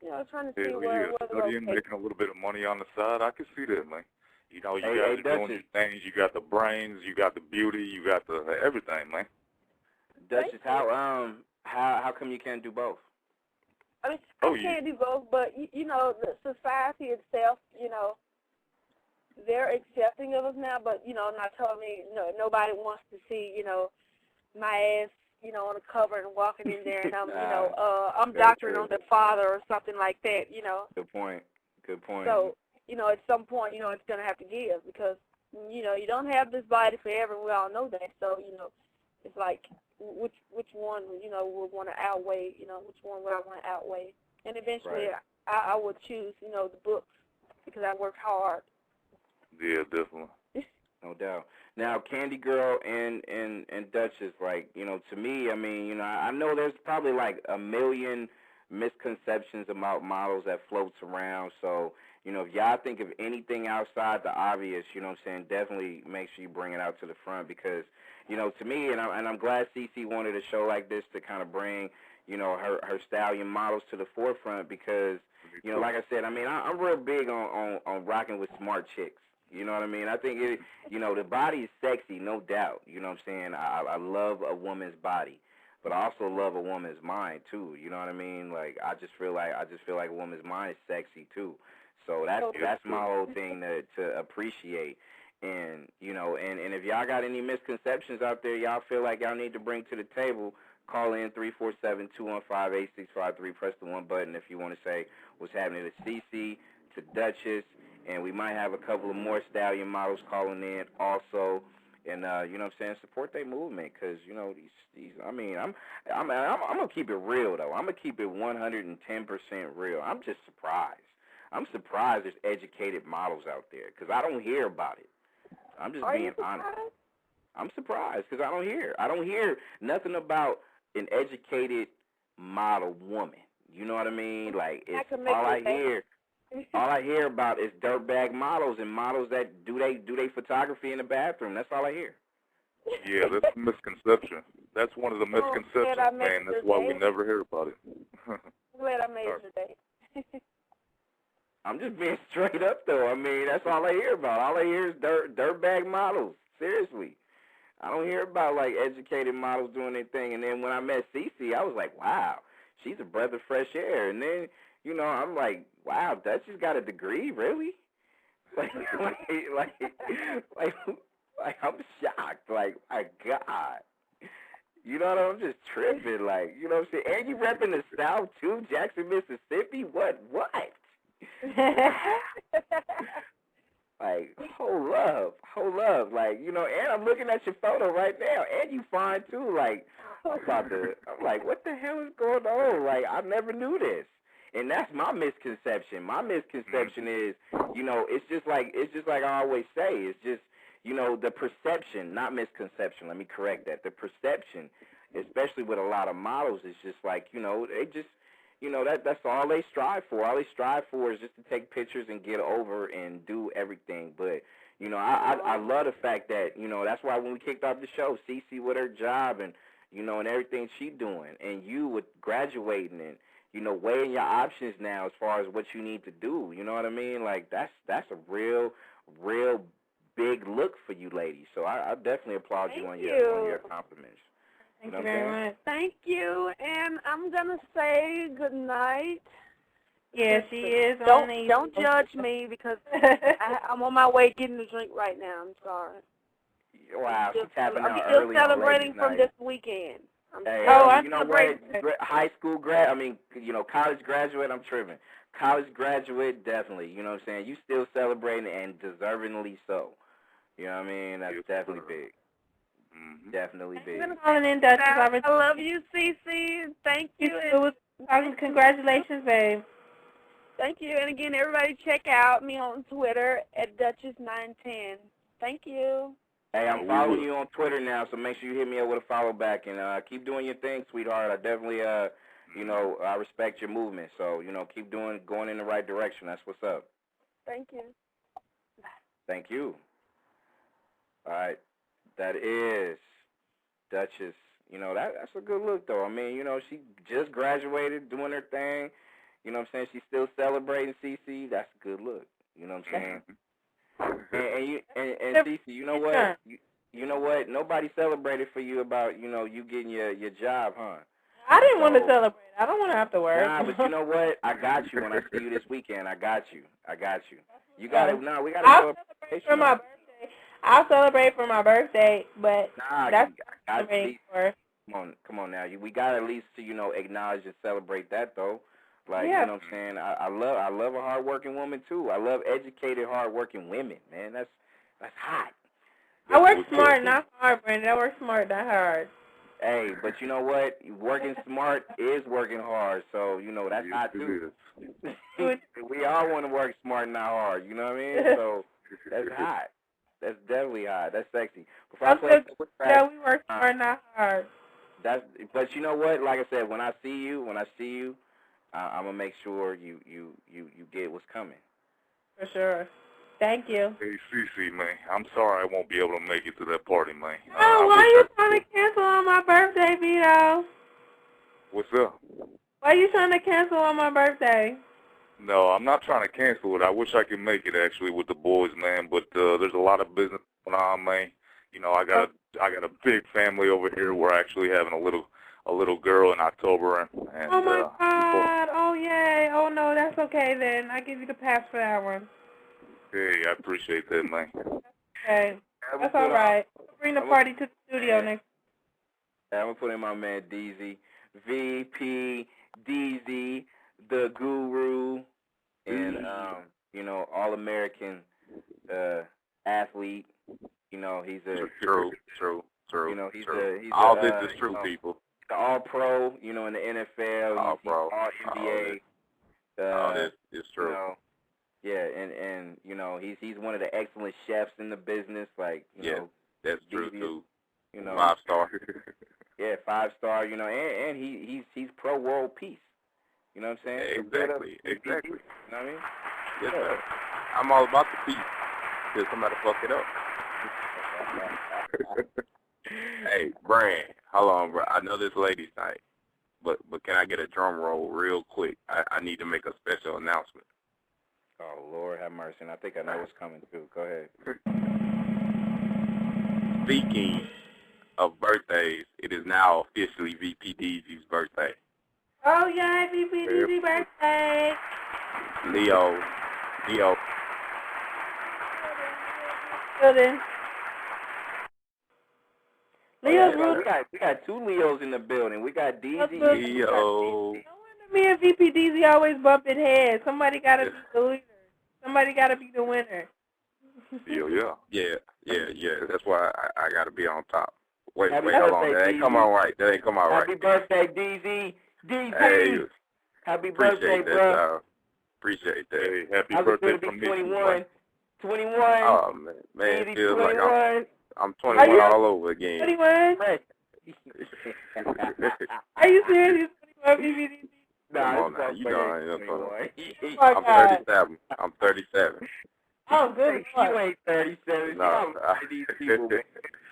Speaker 5: You know, trying to see where
Speaker 4: studying, making a little bit of money on the side. I can see that, man. You know, you guys are doing your things. You got the brains, you got the beauty, you got the everything, man.
Speaker 2: Duchess, how come you can't do both?
Speaker 5: I mean, I can't do both, but you know, the society itself, you know, they're accepting of us now. But you know, not telling me, you know, nobody wants to see, you know, my ass, you know, on the cover and walking in there, and I'm, you know, I'm doctoring on their father or something like that, you know.
Speaker 2: Good point.
Speaker 5: So, you know, at some point, you know, it's going to have to give because, you know, you don't have this body forever. We all know that. So, you know, it's like which one, you know, would want to outweigh, you know, which one would I want to outweigh. And eventually I would choose, you know, the books because I worked hard.
Speaker 4: Yeah, definitely.
Speaker 2: No doubt. Now, Candy Girl and Duchess, like, you know, to me, I mean, you know, I know there's probably like a million misconceptions about models that floats around. So, you know, if y'all think of anything outside the obvious, you know what I'm saying, definitely make sure you bring it out to the front because, you know, to me, and I'm glad Cece wanted a show like this to kind of bring, you know, her stallion models to the forefront because, you know, like I said, I mean, I'm real big on rocking with smart chicks. You know what I mean? I think it. The body is sexy, no doubt. You know what I'm saying? I love a woman's body, but I also love a woman's mind too. You know what I mean? Like I just feel like a woman's mind is sexy too. So that's my whole thing to appreciate. And and if y'all got any misconceptions out there, y'all feel like y'all need to bring to the table, call in 347-215-8653. Press the 1 button if you want to say what's happening to Cece, to Duchess. And we might have a couple of more stallion models calling in also, and you know what I'm saying, support their movement, because these. I mean, I'm gonna keep it real though. I'm gonna keep it 110% real. I'm just surprised. I'm surprised there's educated models out there, because I don't hear about it. I'm just being honest. I'm surprised because I don't hear nothing about an educated model woman. You know what I mean? Like it's all I hear about is dirtbag models and models that do they photography in the bathroom. That's all I hear.
Speaker 4: Yeah, that's a misconception. That's one of the misconceptions, man. That's why we never hear about it.
Speaker 5: Glad I made your day.
Speaker 2: I'm just being straight up, though. I mean, that's all I hear about. All I hear is dirtbag models. Seriously. I don't hear about, like, educated models doing their thing. And then when I met Cece, I was like, wow, she's a breath of fresh air. And then, I'm like, wow, Duchess got a degree, really? Like, I'm shocked. Like, my God. You know what I'm just tripping. Like, you know what I'm saying? And you repping the South, too? Jackson, Mississippi? What? Like, hold up. Like, and I'm looking at your photo right now, and you fine, too. Like, I'm like, what the hell is going on? Like, I never knew this. And that's my misconception. My misconception is, it's just like I always say, it's just, the perception, not misconception. Let me correct that. The perception, especially with a lot of models, is just like, they just, that's all they strive for. All they strive for is just to take pictures and get over and do everything. But, I love the fact that, that's why when we kicked off the show, Cece with her job and, and everything she doing, and you with graduating and, weighing your options now as far as what you need to do. You know what I mean? Like, that's a real big look for you ladies. So I definitely applaud you on your compliments.
Speaker 3: Thank you very much.
Speaker 5: Thank you, and I'm gonna say good night.
Speaker 3: Yeah, she is.
Speaker 5: Don't judge me because I'm on my way getting a drink right now. I'm sorry.
Speaker 2: Wow, she's tapping out
Speaker 5: still
Speaker 2: early.
Speaker 5: Celebrating from this weekend.
Speaker 2: Hey,
Speaker 3: I'm
Speaker 2: what? High school college graduate. I'm tripping. College graduate, definitely. You know what I'm saying? You still celebrating and deservingly so. You know what I mean? That's definitely big. Mm-hmm. Definitely big.
Speaker 5: I love you, Cece. Thank you.
Speaker 3: Congratulations, babe.
Speaker 5: Thank you. And again, everybody check out me on Twitter at Duchess910. Thank you.
Speaker 2: Hey, I'm following you on Twitter now, so make sure you hit me up with a follow back and keep doing your thing, sweetheart. I definitely, I respect your movement. So, keep going in the right direction. That's what's up.
Speaker 5: Thank you.
Speaker 2: Thank you. All right. That is Duchess. That's a good look, though. I mean, she just graduated, doing her thing. You know what I'm saying? She's still celebrating CC. That's a good look. You know what I'm saying? and CC, you know what? You know what? Nobody celebrated for you about, you getting your job, huh?
Speaker 3: I didn't want to celebrate. I don't want to have to work.
Speaker 2: Nah, but you know what? I got you when I see you this weekend. I got you. You got it. No, we got to
Speaker 3: celebrate for my birthday. I'll celebrate for my birthday, but that's celebrating for.
Speaker 2: Come on now. We got at least to, acknowledge and celebrate that, though. Like, you know what I'm saying? I love a hard-working woman, too. I love educated, hard-working women, man. That's hot.
Speaker 3: I work smart, not hard, Brandon. I work smart, not hard.
Speaker 2: Hey, but you know what? Working smart is working hard, so, that's hot, too. We all want to work smart, not hard, you know what I mean? So, that's hot. That's definitely hot. That's sexy.
Speaker 3: We work smart, not hard.
Speaker 2: But you know what? Like I said, when I see you, I'm gonna make sure you get what's coming.
Speaker 3: For sure. Thank you.
Speaker 4: Hey, Cece, man, I'm sorry I won't be able to make it to that party, man.
Speaker 3: Oh, why are you trying to cancel on my birthday, Vito?
Speaker 4: What's up?
Speaker 3: Why are you trying to cancel on my birthday?
Speaker 4: No, I'm not trying to cancel it. I wish I could make it actually with the boys, man. But there's a lot of business going on, man. You know, I got a big family over here. We're actually having a little girl in October, and
Speaker 3: Oh my God! Oh yay! Oh no, that's okay then. I give you the pass for that one.
Speaker 4: Hey, I appreciate that, man.
Speaker 3: Okay, that's all right. Bring the party to the studio next.
Speaker 2: I'm gonna put in my man DZ, VP, DZ, the Guru, and you know, all-American athlete. You know, he's a
Speaker 4: true.
Speaker 2: You know, he's
Speaker 4: all this is true, people.
Speaker 2: The All-Pro. You know, in the NFL,
Speaker 4: All-Pro,
Speaker 2: all NBA.
Speaker 4: All this is true.
Speaker 2: You know, yeah, and you know, he's one of the excellent chefs in the business. Like, you know,
Speaker 4: that's true too.
Speaker 2: You know,
Speaker 4: 5-star.
Speaker 2: Yeah, 5-star. You know, and he's pro world peace. You know what I'm saying?
Speaker 4: Exactly.
Speaker 2: You know what I mean?
Speaker 4: Yes, sir. I'm all about the peace. Till somebody fuck it up. Hey, Brand, hold on, bro. I know this ladies' night, but can I get a drum roll real quick? I need to make a special announcement.
Speaker 2: Oh, Lord have mercy. And I think I know what's coming, too. Go ahead.
Speaker 4: Speaking of birthdays, it is now officially VP DZ's birthday.
Speaker 3: Oh yeah, VP DZ birthday.
Speaker 4: Leo.
Speaker 3: Good then. Leo's
Speaker 2: we got two Leos in the building. We got DZ.
Speaker 4: Leo.
Speaker 3: No wonder me and VP DZ always bumping heads. Somebody gotta be the leader. Somebody gotta be the winner.
Speaker 4: Yeah. That's why I gotta be on top. Wait,
Speaker 2: Happy
Speaker 4: hold on.
Speaker 2: birthday,
Speaker 4: That ain't
Speaker 2: DZ.
Speaker 4: come out right.
Speaker 2: Happy birthday, DZ. DZ.
Speaker 4: Hey,
Speaker 2: Happy birthday, bro.
Speaker 4: Appreciate that.
Speaker 2: Hey, happy birthday from me. 21. 21.
Speaker 4: Oh, man, it feels 21. Like I'm 21 all over again.
Speaker 3: 21? Are you serious? You 21, VP DZ?
Speaker 4: Come on now, you know
Speaker 3: I'm
Speaker 4: 37. I'm 37.
Speaker 3: Oh, good.
Speaker 2: You ain't 37.
Speaker 4: No.
Speaker 2: These people, man.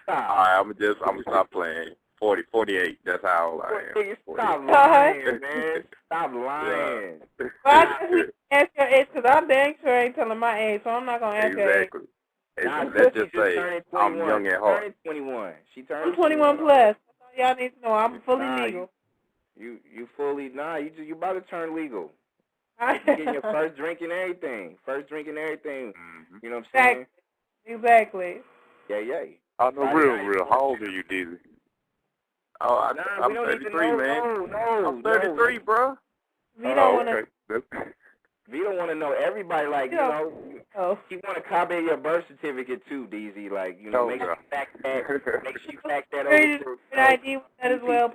Speaker 2: Stop.
Speaker 4: All right, I'm gonna stop playing. 48. That's how old I am.
Speaker 2: Stop lying, man. Stop lying.
Speaker 3: Well, I guess we can ask your age because I'm dang sure I ain't telling my age, so I'm not gonna ask your age.
Speaker 4: Exactly. Let's just say I'm young at heart.
Speaker 2: She turned 21.
Speaker 3: I'm 21 plus. That's all y'all need to know. I'm fully legal.
Speaker 2: You fully you about to turn legal. You getting your first drink and everything.
Speaker 4: Mm-hmm.
Speaker 2: You know what I'm saying?
Speaker 3: Exactly.
Speaker 2: Yeah.
Speaker 4: Oh, no, real. How old are you, DZ? Oh, I'm 33, man.
Speaker 2: No,
Speaker 4: I'm 33, bro.
Speaker 3: We don't want to.
Speaker 2: We don't want to know everybody. Like, you know, you want to copy your birth certificate too, DZ. Like, you know, make sure you fact that over.
Speaker 3: Good idea with that as well.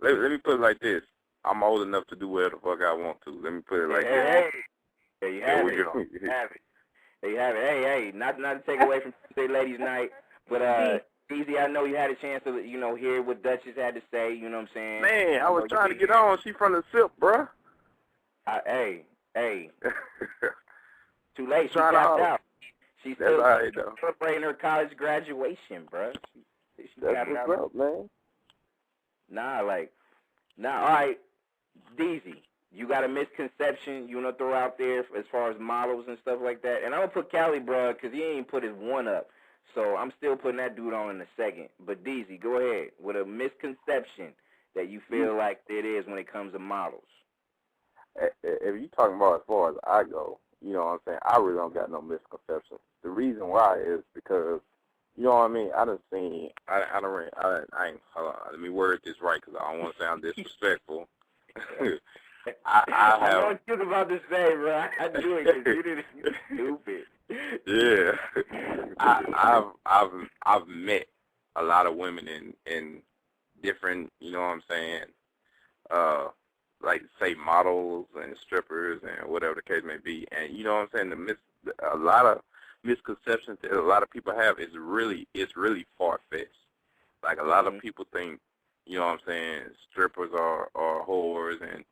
Speaker 4: Let me put it like this. I'm old enough to do whatever the fuck I want to. Let me put it like this.
Speaker 2: There you have it. There you have it. Hey, not to take away from Tuesday Ladies Night, but DZ, I know you had a chance to, you know, hear what Duchess had to say. You know what I'm saying?
Speaker 4: Man, I was trying to get on. She from the SIP, bruh.
Speaker 2: Hey. Too late. She tapped out. She's still celebrating her college graduation, bruh.
Speaker 4: That's what's up, man.
Speaker 2: All right, DZ, you got a misconception you want to throw out there as far as models and stuff like that? And I'm going to put Cali, bruh, because he ain't put his one up. So I'm still putting that dude on in a second. But DZ, go ahead with a misconception that you feel like it is when it comes to models.
Speaker 4: If you're talking about as far as I go, you know what I'm saying, I really don't got no misconceptions. The reason why is because, you know what I mean, I ain't, hold on, let me word this right because I don't want to sound disrespectful.
Speaker 2: I know what you're about to say, bro. I knew it because you didn't. Stupid.
Speaker 4: Yeah. I've met a lot of women in different, you know what I'm saying, like say models and strippers and whatever the case may be. And you know what I'm saying, a lot of misconceptions that a lot of people have it's really far-fetched. Like a lot of people think, you know what I'm saying, strippers are whores and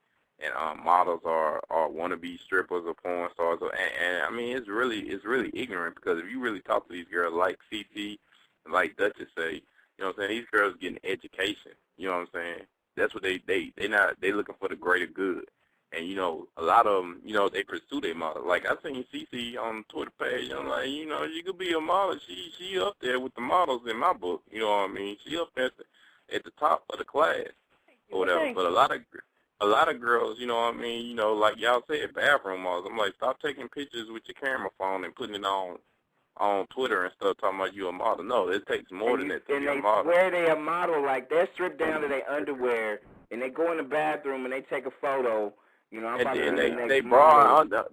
Speaker 4: models are wannabe strippers or porn stars, and I mean it's really ignorant because if you really talk to these girls like CT and like Duchess say, you know what I'm saying, these girls getting education, you know what I'm saying. That's what they looking for the greater good,
Speaker 6: And, you know, a lot of them, you know, they pursue their model. Like, I seen Cece on the Twitter page. I'm like, you know, you could be a model. She up there with the models in my book. You know what I mean? She up there at the top of the class or whatever. But a lot of girls, you know what I mean, you know, like y'all said, bathroom models. I'm like, stop taking pictures with your camera phone and putting it on Twitter and stuff talking about you a model. No, it takes more than that to be a model.
Speaker 2: And they swear they a model, like they're stripped down to their underwear, and they go in the bathroom and they take a photo. You know, I'm about to be the next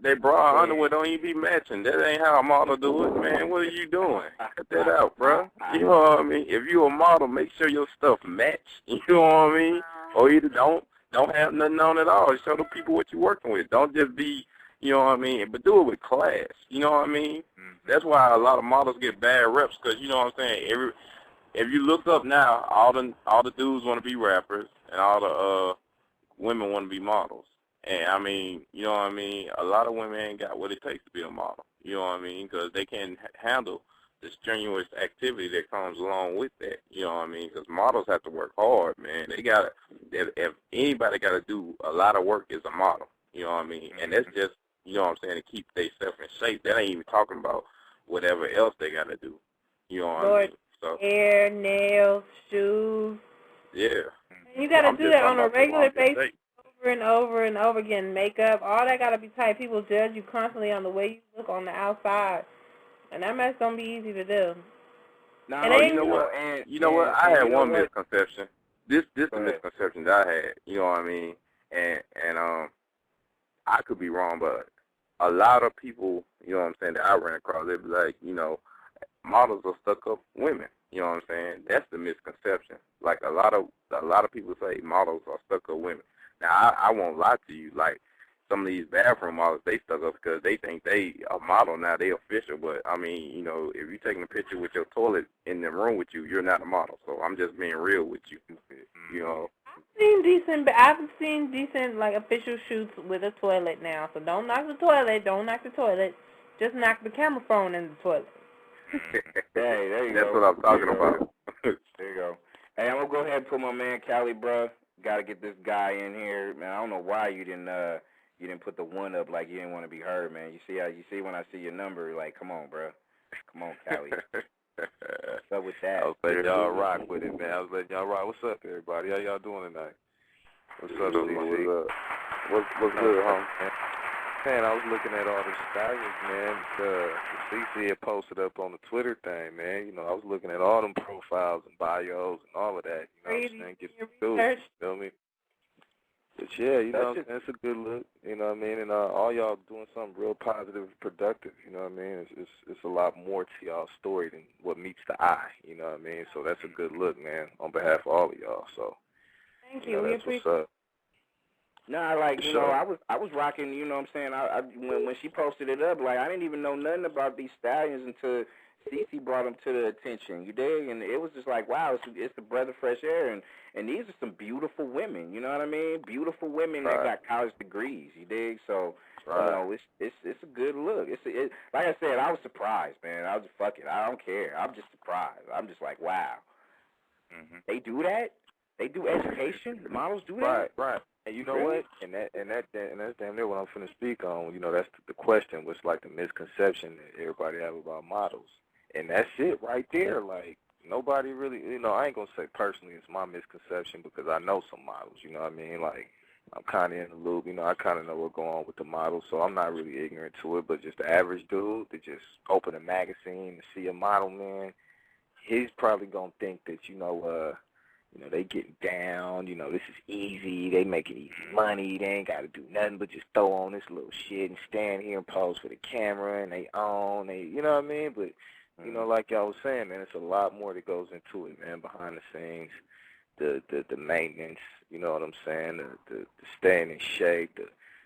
Speaker 6: they bra underwear don't even be matching. That ain't how a model do it, man. What are you doing? Cut that out, bro. You know what I mean? If you a model, make sure your stuff match. You know what I mean? Or either don't have nothing on at all. Show the people what you're working with. Don't just be, you know what I mean? But do it with class. You know what I mean? That's why a lot of models get bad reps, because, you know what I'm saying, if you look up now, all the dudes want to be rappers and all the women want to be models. And, I mean, you know what I mean, a lot of women ain't got what it takes to be a model. You know what I mean? Because they can't handle the strenuous activity that comes along with that. You know what I mean? Because models have to work hard, man. They got to, if anybody got to do a lot of work, is a model. You know what I mean? And that's just, you know what I'm saying, to keep themselves in shape. That ain't even talking about whatever else they got to do. You know what I mean? So,
Speaker 3: hair, nails, shoes.
Speaker 6: Yeah.
Speaker 3: And you got to do that on a regular basis over and over and over again. Makeup, all that got to be tight. People judge you constantly on the way you look on the outside. And that mess don't be easy to do.
Speaker 2: No,
Speaker 6: you know what? I had one misconception. This is a misconception that I had. You know what I mean? And I could be wrong, but a lot of people, you know what I'm saying, that I ran across, they be like, you know, models are stuck up women. You know what I'm saying? That's the misconception. Like a lot of people say models are stuck up women. Now I won't lie to you. Like some of these bathroom models, they stuck up because they think they a model now. They official, but I mean, you know, if you're taking a picture with your toilet in the room with you, you're not a model. So I'm just being real with you. You know.
Speaker 3: I've seen decent like official shoots with a toilet now. So don't knock the toilet. Just knock the camera phone in the toilet.
Speaker 2: Hey, there you go.
Speaker 6: That's what I'm talking about.
Speaker 2: There you go. Hey, I'm gonna go ahead and put my man Cali, bro. Got to get this guy in here, man. I don't know why you didn't put the one up like you didn't want to be heard, man. You see when I see your number, like, come on, bro. Come on, Cali. What's up with that?
Speaker 7: I was letting y'all rock with it, man. What's up, everybody? How y'all doing tonight? What's up, CC?
Speaker 6: What's good, homie?
Speaker 7: Man, I was looking at all the stallions, man. The CC had posted up on the Twitter thing, man. You know, I was looking at all them profiles and bios and all of that. You know what I'm saying? Getting through it, you feel me? But yeah, you know, it's a good look. You know what I mean? And all y'all doing something real positive and productive. You know what I mean? It's a lot more to y'all's story than what meets the eye. You know what I mean? So that's a good look, man, on behalf of all of y'all. So
Speaker 3: thank you.
Speaker 7: That's what's up.
Speaker 2: Nah, like, you know, I was rocking, you know what I'm saying, when she posted it up, like, I didn't even know nothing about these stallions until Cece brought them to the attention, you dig? And it was just like, wow, it's a breath of fresh air, and these are some beautiful women, you know what I mean? Beautiful women that got college degrees, you dig? So, you know, it's a good look. Like I said, I was surprised, man. I was just, fuck it, I don't care. I'm just surprised. I'm just like, wow. They do that? They do education? The models do that?
Speaker 7: Right. And you know what? And that's damn near what I'm finna speak on. You know, that's the question. What's like the misconception that everybody have about models, and that's it right there. Like nobody really, you know, I ain't gonna say personally it's my misconception because I know some models. You know what I mean? Like I'm kind of in the loop. You know, I kind of know what's going on with the models, so I'm not really ignorant to it. But just the average dude that just open a magazine and see a model, man, he's probably gonna think that you know, they getting down, you know, this is easy, they making easy money, they ain't got to do nothing but just throw on this little shit and stand here and pose for the camera, and you know what I mean? But, you know, like y'all was saying, man, it's a lot more that goes into it, man, behind the scenes, the maintenance, you know what I'm saying, the staying in shape,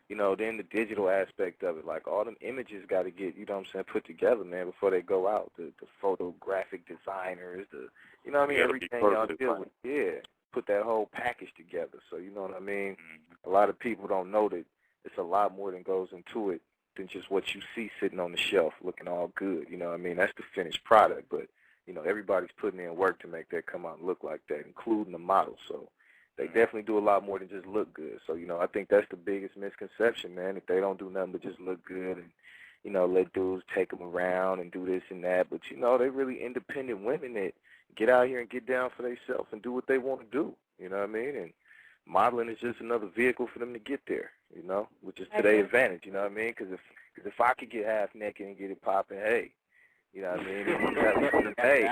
Speaker 7: you know, then the digital aspect of it, like all them images got to get, you know what I'm saying, put together, man, before they go out, the photographic designers, you know what I mean, everything y'all deal with, put that whole package together. So, you know what I mean, a lot of people don't know that it's a lot more than goes into it than just what you see sitting on the shelf looking all good, you know what I mean, that's the finished product, but, you know, everybody's putting in work to make that come out and look like that, including the model, so They definitely do a lot more than just look good. So, I think that's the biggest misconception, man. If they don't do nothing but just look good and, let dudes take them around and do this and that. But, they're really independent women that get out here and get down for themselves and do what they want to do. You know what I mean? And modeling is just another vehicle for them to get there, which is to their advantage. You know what I mean? Because if I could get half naked and get it popping, hey, you know what I mean?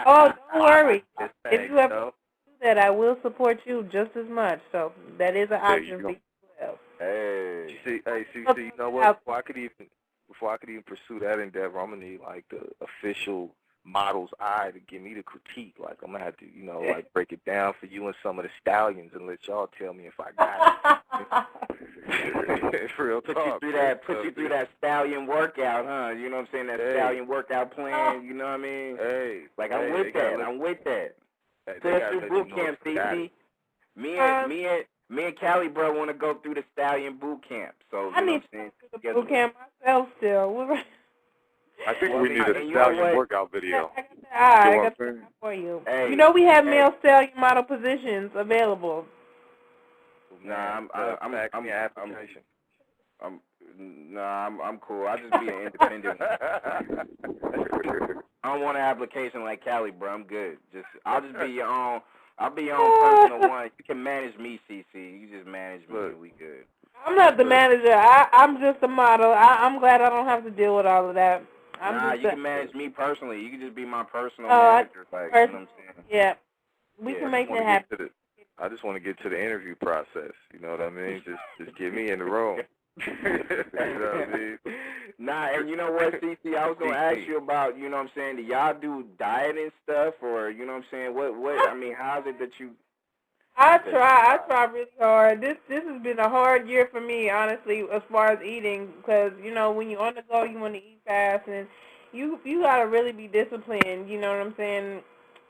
Speaker 3: Oh, don't worry. If you ever do that, I will support you just as much. So that is an option for you as well.
Speaker 7: Hey, CC, you know what? Before I could even pursue that endeavor, I'm gonna need like the official model's eye to give me the critique. Like I'm gonna have to, like break it down for you and some of the stallions and let y'all tell me if I got it. For real talk.
Speaker 2: Put you through that stallion workout, huh? You know what I'm saying? That stallion workout plan. You know what I mean?
Speaker 7: Hey,
Speaker 2: like I'm with that. I'm with that. Put us through boot camp, CC. Me and Callie, bro, want to go through the stallion boot camp. So
Speaker 3: I need to go through the boot camp myself still.
Speaker 4: I think we need a stallion workout video.
Speaker 3: I got that for you.
Speaker 2: Hey,
Speaker 3: we have male stallion model positions available.
Speaker 2: Nah, I'm cool. I'll just be an independent one. I don't want an application like Callie, bro. I'm good. I'll just be your own. I'll be your own personal one. You can manage me, CC. You just manage me, and we good.
Speaker 3: I'm not the manager. I'm just a model. I'm glad I don't have to deal with all of that.
Speaker 2: You can manage me personally. You can just be my personal manager. You know what I'm saying?
Speaker 3: Yeah. We can make that happen.
Speaker 7: I just want to get to the interview process. You know what I mean? Just get me in the room. You know what I mean?
Speaker 2: Nah, and you know what, CC? I was going to ask you about, you know what I'm saying, do y'all do diet and stuff, or, you know what I'm saying, how is it that you...
Speaker 3: I try really hard. This has been a hard year for me, honestly, as far as eating, because, when you're on the go, you want to eat fast, and you got to really be disciplined, you know what I'm saying?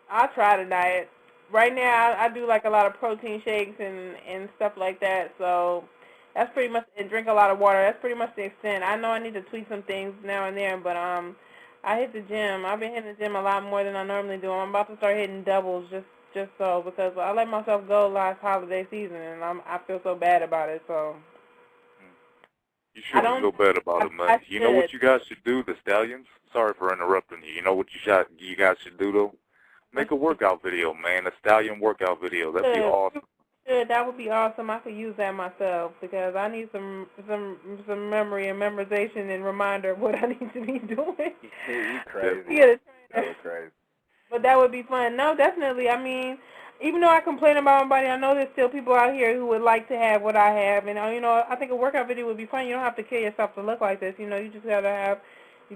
Speaker 3: I try to diet. Right now, I do, like, a lot of protein shakes and stuff like that, so... That's pretty much, and drink a lot of water. That's pretty much the extent. I know I need to tweak some things now and there, but I hit the gym. I've been hitting the gym a lot more than I normally do. I'm about to start hitting doubles just so, because I let myself go last holiday season, and I feel so bad about it. So
Speaker 4: you shouldn't feel bad about it, man. You know what you guys should do, the stallions? Sorry for interrupting you. You know what you guys should do though? Make a workout video, man. A stallion workout video. That'd be awesome.
Speaker 3: That would be awesome. I could use that myself because I need some memory and memorization and reminder of what I need to be doing.
Speaker 2: You crazy.
Speaker 3: That was crazy. But that would be fun. No, definitely. I mean, even though I complain about my body, I know there's still people out here who would like to have what I have. And, I think a workout video would be fun. You don't have to kill yourself to look like this. You just got to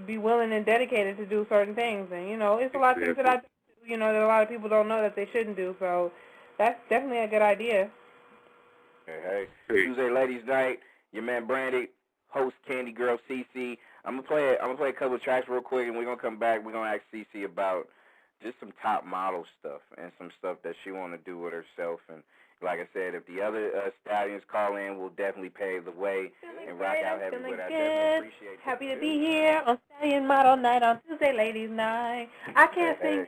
Speaker 3: be willing and dedicated to do certain things. And, it's a lot of things that I do, that a lot of people don't know that they shouldn't do. So that's definitely a good idea.
Speaker 2: Hey. Tuesday Ladies Night, your man Branded, host Candy Girl CC. I'm gonna play a couple of tracks real quick, and we're gonna come back. We're gonna ask CC about just some top model stuff and some stuff that she wanna do with herself. And like I said, if the other stallions call in, we'll definitely pave the way and rock out heavy with. I definitely appreciate it.
Speaker 3: Happy to be here on Stallion Model Night on Tuesday Ladies Night. I can't sing.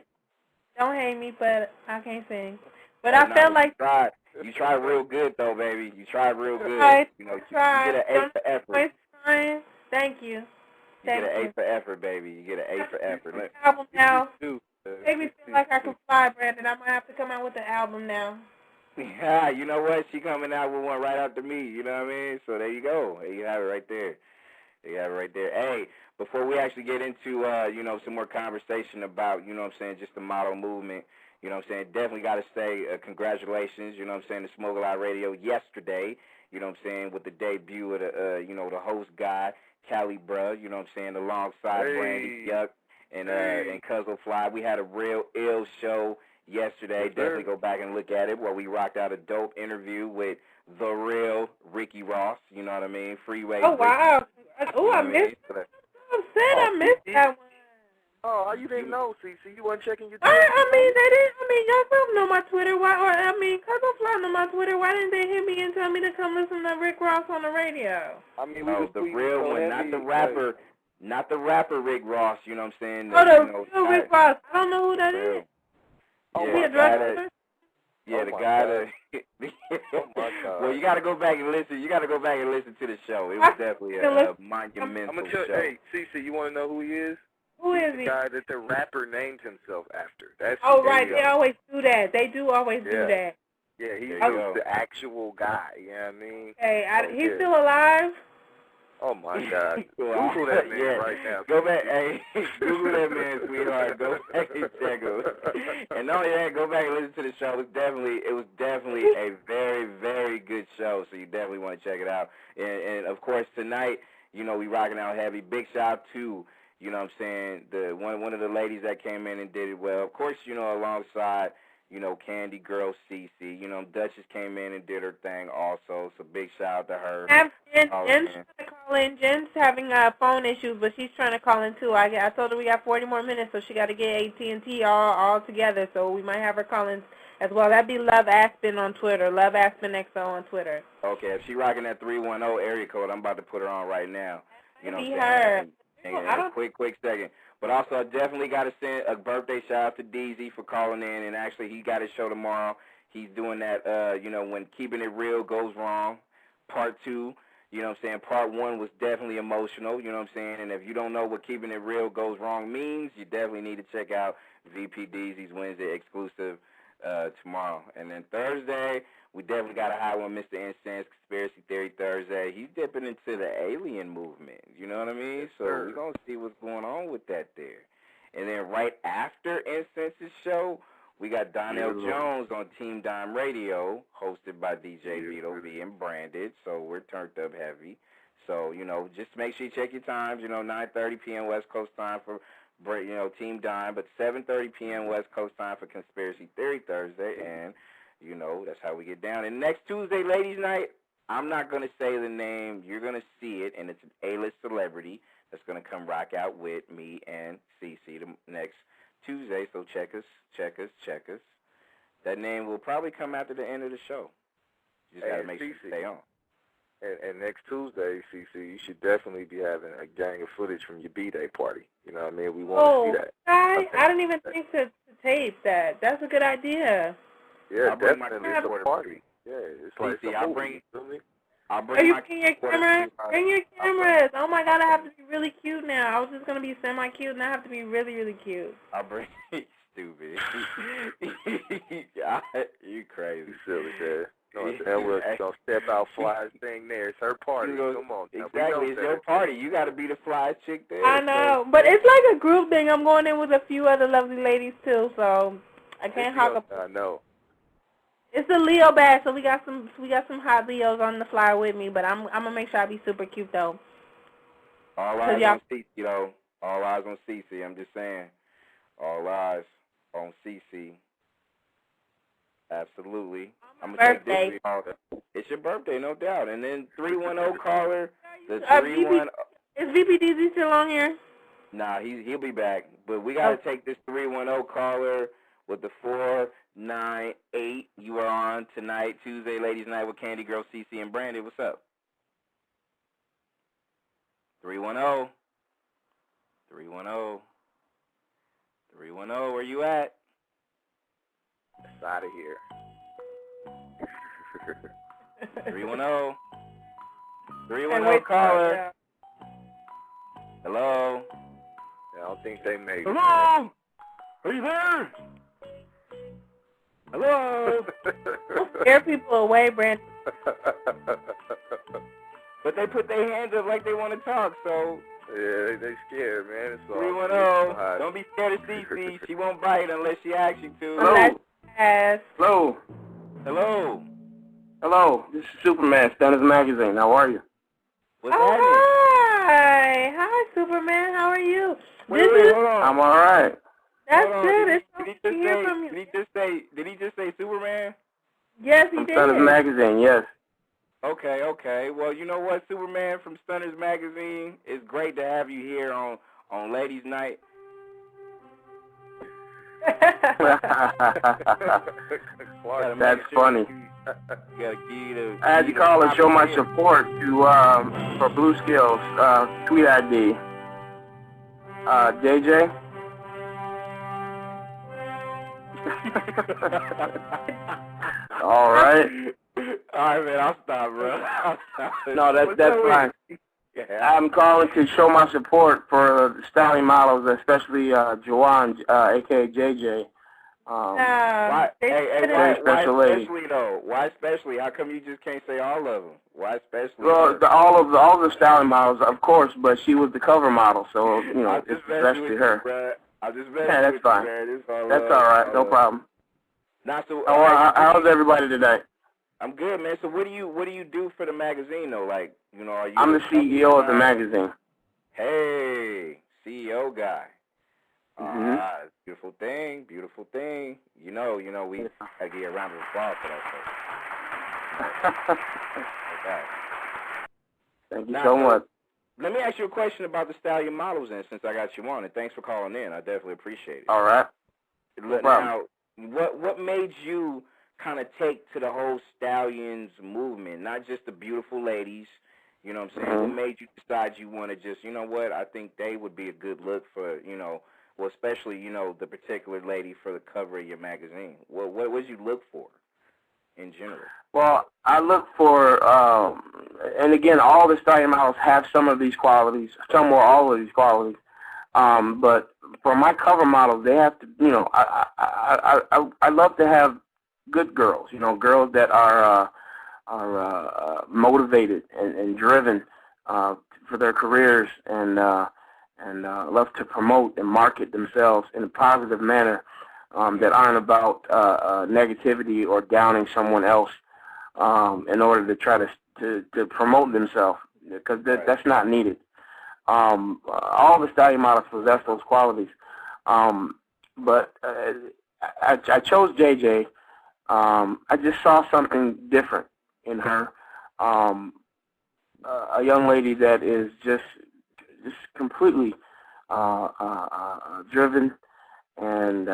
Speaker 3: Don't hate me, but I can't sing. But I felt like
Speaker 2: you tried real good though, baby. You tried real good. You get an A for effort.
Speaker 3: Thank you.
Speaker 2: You get an A for effort, baby. You get an A for effort.
Speaker 3: Album now. Make me feel like I can fly, Brandon. I might have to come out with the album now.
Speaker 2: Yeah, you know what? She coming out with one right after me. You know what I mean? So there you go. There you have it right there. Hey, before we actually get into some more conversation about just the model movement. You know what I'm saying? Definitely got to say congratulations, to Smoke a Lot Radio yesterday, with the debut of the host guy, Cali Bruh, alongside Brandy Yuck and Cuzzle Fly. We had a real ill show yesterday. Definitely go back and look at it where we rocked out a dope interview with the real Ricky Ross, you know what I mean? Freeway.
Speaker 3: Oh, wow. I missed that. I missed that one.
Speaker 7: Oh, how you didn't know, CC? You weren't checking your
Speaker 3: Twitter? Y'all don't know my Twitter. Cuzzle know my Twitter. Why didn't they hit me and tell me to come listen to Rick Ross on the radio?
Speaker 2: The real one, not the rapper. Not the rapper Rick Ross, you know what I'm saying?
Speaker 3: The real Rick Ross. I don't know who that is.
Speaker 2: Oh,
Speaker 3: he a drug dealer?
Speaker 2: Yeah,
Speaker 7: Oh
Speaker 2: the
Speaker 7: my
Speaker 2: guy
Speaker 7: God.
Speaker 2: that.
Speaker 7: Oh my God.
Speaker 2: Well, you got to go back and listen. You got to go back and listen to the show. It was definitely a monumental
Speaker 7: I'm gonna tell.
Speaker 2: show.
Speaker 7: Hey, Cece, you want to know who he is?
Speaker 3: Who
Speaker 7: He's
Speaker 3: is
Speaker 7: the
Speaker 3: he?
Speaker 7: guy that the rapper named himself after. That's
Speaker 3: Oh,
Speaker 7: there
Speaker 3: right.
Speaker 7: you
Speaker 3: They
Speaker 7: go.
Speaker 3: always do that. They do always do that.
Speaker 7: Yeah, he's
Speaker 2: There you go.
Speaker 7: the actual guy. You know what I mean?
Speaker 3: Hey,
Speaker 7: So,
Speaker 3: he's
Speaker 7: yeah.
Speaker 3: still alive?
Speaker 7: Oh my God! Google that man right now.
Speaker 2: Go back, hey, Google that man, sweetheart. Go back and check him. And not only that, go back and listen to the show. It was definitely a very, very good show. So you definitely want to check it out. And of course tonight, you know, we rocking out heavy. Big shout out to, you know what I'm saying, the one of the ladies that came in and did it well. Of course, you know, alongside, you know, Candy Girl Cece. You know, Duchess came in and did her thing also. So big shout out to her.
Speaker 3: Jen's trying to call in. Jen's having phone issues, but she's trying to call in too. I told her we got 40 more minutes, so she got to get AT&T all together. So we might have her call in as well. That'd be Love Aspen on Twitter. Love Aspen XO on Twitter.
Speaker 2: Okay, if she rocking that 310 area code, I'm about to put her on right now. You know what
Speaker 3: I'm
Speaker 2: saying? And a quick second. But also, I definitely got to send a birthday shout out to DZ for calling in. And actually, he got his show tomorrow. He's doing that, you know, when Keeping It Real Goes Wrong, Part 2. You know what I'm saying? Part 1 was definitely emotional, you know what I'm saying? And if you don't know what Keeping It Real Goes Wrong means, you definitely need to check out VP DZ's Wednesday exclusive tomorrow. And then Thursday, we definitely got a high one, Mr. Incense, Conspiracy Theory Thursday. He's dipping into the alien movement, you know what I mean? So we're going to see what's going on with that there. And then right after Incense's show, we got Donnell Jones on Team Dime Radio, hosted by DJ Vito V and Branded. So we're turned up heavy. So, you know, just make sure you check your times. You know, 9:30 p.m. West Coast time for, you know, Team Dime, but 7:30 p.m. West Coast time for Conspiracy Theory Thursday. And, you know, that's how we get down. And next Tuesday, ladies' night, I'm not going to say the name. You're going to see it, and it's an A-list celebrity that's going to come rock out with me and Cece the next Tuesday, so check us. That name will probably come after the end of the show. You just got to make sure you stay on.
Speaker 7: And next Tuesday, Cece, you should definitely be having a gang of footage from your B-Day party. You know what I mean? We want to see that.
Speaker 3: I didn't even think to tape that. That's a good idea.
Speaker 7: Yeah, definitely. It's a party. Yeah, it's like
Speaker 2: Cece,
Speaker 7: a movie.
Speaker 2: I'll bring
Speaker 3: Are you bringing your cameras? Bring your cameras. Oh, my God, I have to be really cute now. I was just going to be semi-cute, and I have to be really, really cute.
Speaker 2: I'll bring... Stupid. You crazy.
Speaker 7: You silly, man. No, that was some step out fly thing there. It's her party. Come on.
Speaker 2: Exactly. It's your party. You got to be the fly chick there.
Speaker 3: I know. But it's like a group thing. I'm going in with a few other lovely ladies, too, so I can't hawk up.
Speaker 7: I know.
Speaker 3: It's a Leo bash, so we got some hot Leos on the flyer with me, but I'm gonna make sure I be super cute though.
Speaker 2: All eyes on Cece, though. All eyes on Cece. I'm just saying. All eyes on Cece. Absolutely. I'm gonna take this call. It's your birthday, no doubt. And then 310 caller. The 310.
Speaker 3: Is VPDZ still on here?
Speaker 2: Nah, he'll be back. But we gotta take this 310 caller with the 498. You are on tonight, Tuesday, ladies' night with Candy Girl, Cece, and Brandy. What's up? 310. 310. 310, where you at?
Speaker 7: It's out of here.
Speaker 2: 310. 310 caller. Hello?
Speaker 7: I don't think they made it.
Speaker 2: Hello? Are you there? Hello?
Speaker 3: Don't scare people away, Brandon.
Speaker 2: But they put their hands up like they want to talk, so...
Speaker 7: Yeah, they scared, man. It's
Speaker 2: 310. Don't be scared of Cece. She won't bite unless she asks you to.
Speaker 8: Hello?
Speaker 2: Hello?
Speaker 8: Hello?
Speaker 2: Hello?
Speaker 8: This is Superman, Stunners Magazine. How are you?
Speaker 2: What's happening?
Speaker 3: Hi, Superman. How are you?
Speaker 2: Wait, hold on.
Speaker 8: I'm all right.
Speaker 3: That's good. It's so good to hear from you.
Speaker 2: Did he just say Superman?
Speaker 3: Yes, he
Speaker 8: From
Speaker 3: did.
Speaker 8: Stunners Magazine, yes.
Speaker 2: Okay. Well, you know what, Superman from Stunners Magazine, it's great to have you here on Ladies Night.
Speaker 8: That's funny. I had to call and show my support to for Blue Skills Tweet ID. JJ. All right.
Speaker 2: All right, man. I'll stop, bro. I'll stop.
Speaker 8: No, that's fine. I'm calling to show my support for styling models, especially Joanne, a.k.a. JJ.
Speaker 2: Why?
Speaker 8: very special
Speaker 2: why
Speaker 8: lady.
Speaker 2: especially though? Why especially? How come you just can't say all of them? Why especially?
Speaker 8: Well, all of the styling models, of course, but she was the cover model, so it's especially her.
Speaker 2: I'm just
Speaker 8: yeah, that's fine. That's all right. No problem.
Speaker 2: Now, so
Speaker 8: how's everybody today?
Speaker 2: I'm good, man. So what do you do for the magazine though? Like, are you?
Speaker 8: I'm the CEO of the magazine.
Speaker 2: Hey, CEO guy.
Speaker 8: Mm-hmm.
Speaker 2: Beautiful thing. We gotta get a round of applause for that. Okay.
Speaker 8: Thank you so much.
Speaker 2: Let me ask you a question about the stallion models, then, since I got you on, and thanks for calling in. I definitely appreciate it.
Speaker 8: All right.
Speaker 2: Now, what made you kind of take to the whole stallions movement, not just the beautiful ladies? You know what I'm saying?
Speaker 8: Mm-hmm.
Speaker 2: What made you decide you want to just, I think they would be a good look for, well, especially, the particular lady for the cover of your magazine. What did you look for in general?
Speaker 8: Well, I look for, and again, all the stallion models have some of these qualities, some or all of these qualities. But for my cover models, they have to, I love to have good girls, girls that are motivated and driven for their careers and love to promote and market themselves in a positive manner that aren't about negativity or downing someone else in order to try to promote themselves, because that's not needed. All the stallion models possess those qualities, but I chose JJ. I just saw something different in her, a young lady that is just completely driven and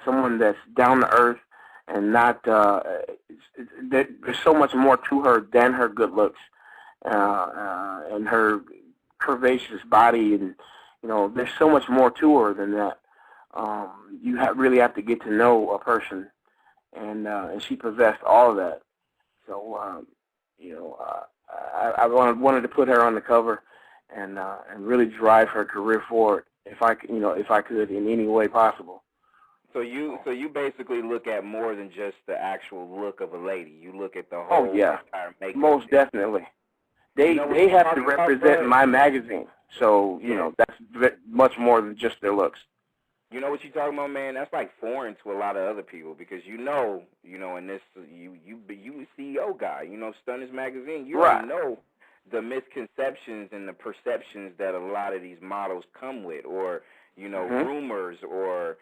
Speaker 8: someone that's down to earth and not. There's so much more to her than her good looks and her curvaceous body, and there's so much more to her than that. You really have to get to know a person, and she possessed all of that. So I wanted to put her on the cover and really drive her career forward if I could in any way possible.
Speaker 2: So you basically look at more than just the actual look of a lady. You look at the whole entire makeup.
Speaker 8: Most definitely. They have to represent my magazine. So that's much more than just their looks.
Speaker 2: You know what you're talking about, man? That's like foreign to a lot of other people, because in this you CEO guy, Stunners magazine, you already know the misconceptions and the perceptions that a lot of these models come with, or rumors, or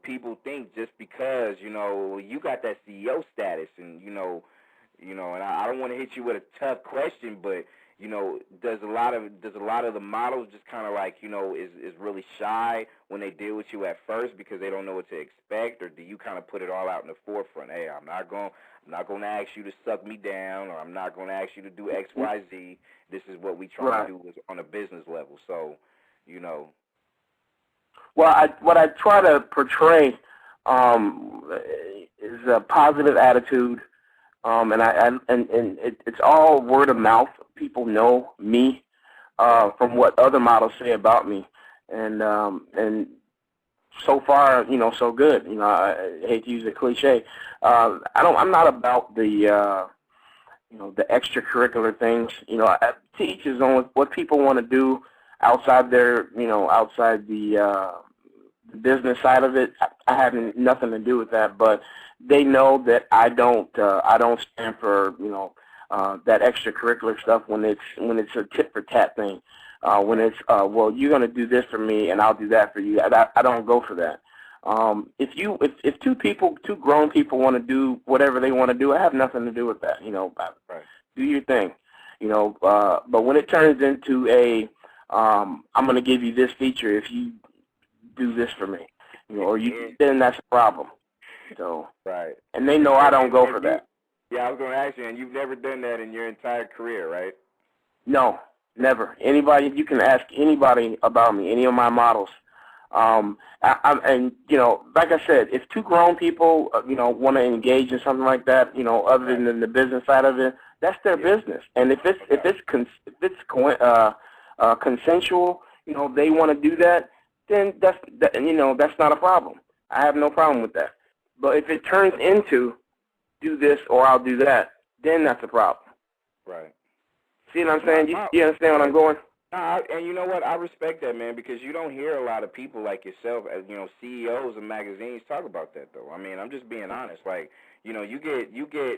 Speaker 2: people think just because you got that CEO status, and and I don't want to hit you with a tough question, but does a lot of the models just kind of like is really shy when they deal with you at first because they don't know what to expect, or do you kind of put it all out in the forefront? Hey, I'm not going to ask you to suck me down, or I'm not going to ask you to do X, Y, Z. This is what we try to do on a business level. So,
Speaker 8: Well, what I try to portray is a positive attitude, and it's all word of mouth. People know me from what other models say about me, and so far, so good. I hate to use a cliche. I'm not about the the extracurricular things. To each his own. What people want to do outside their, outside the business side of it, I have nothing to do with that. But they know that I don't stand for that extracurricular stuff when it's a tit for tat thing. When it's well, you're gonna do this for me and I'll do that for you. I don't go for that. If two grown people want to do whatever they want to do, I have nothing to do with that. Do your thing. But when it turns into I'm going to give you this feature if you do this for me, then that's a problem. So, and they know I don't go for that.
Speaker 2: Yeah, I was going to ask you, and you've never done that in your entire career, right?
Speaker 8: No, never. You can ask anybody about me, any of my models. And like I said, if two grown people, want to engage in something like that, other than the business side of it, that's their business. And if it's consensual, they want to do that, then that's not a problem. I have no problem with that. But if it turns into do this or I'll do that, then that's a problem.
Speaker 2: Right.
Speaker 8: See what I'm saying? You understand what I'm going?
Speaker 2: And you know what? I respect that, man, because you don't hear a lot of people like yourself, as CEOs of magazines, talk about that, though. I mean, I'm just being honest. Like, you get,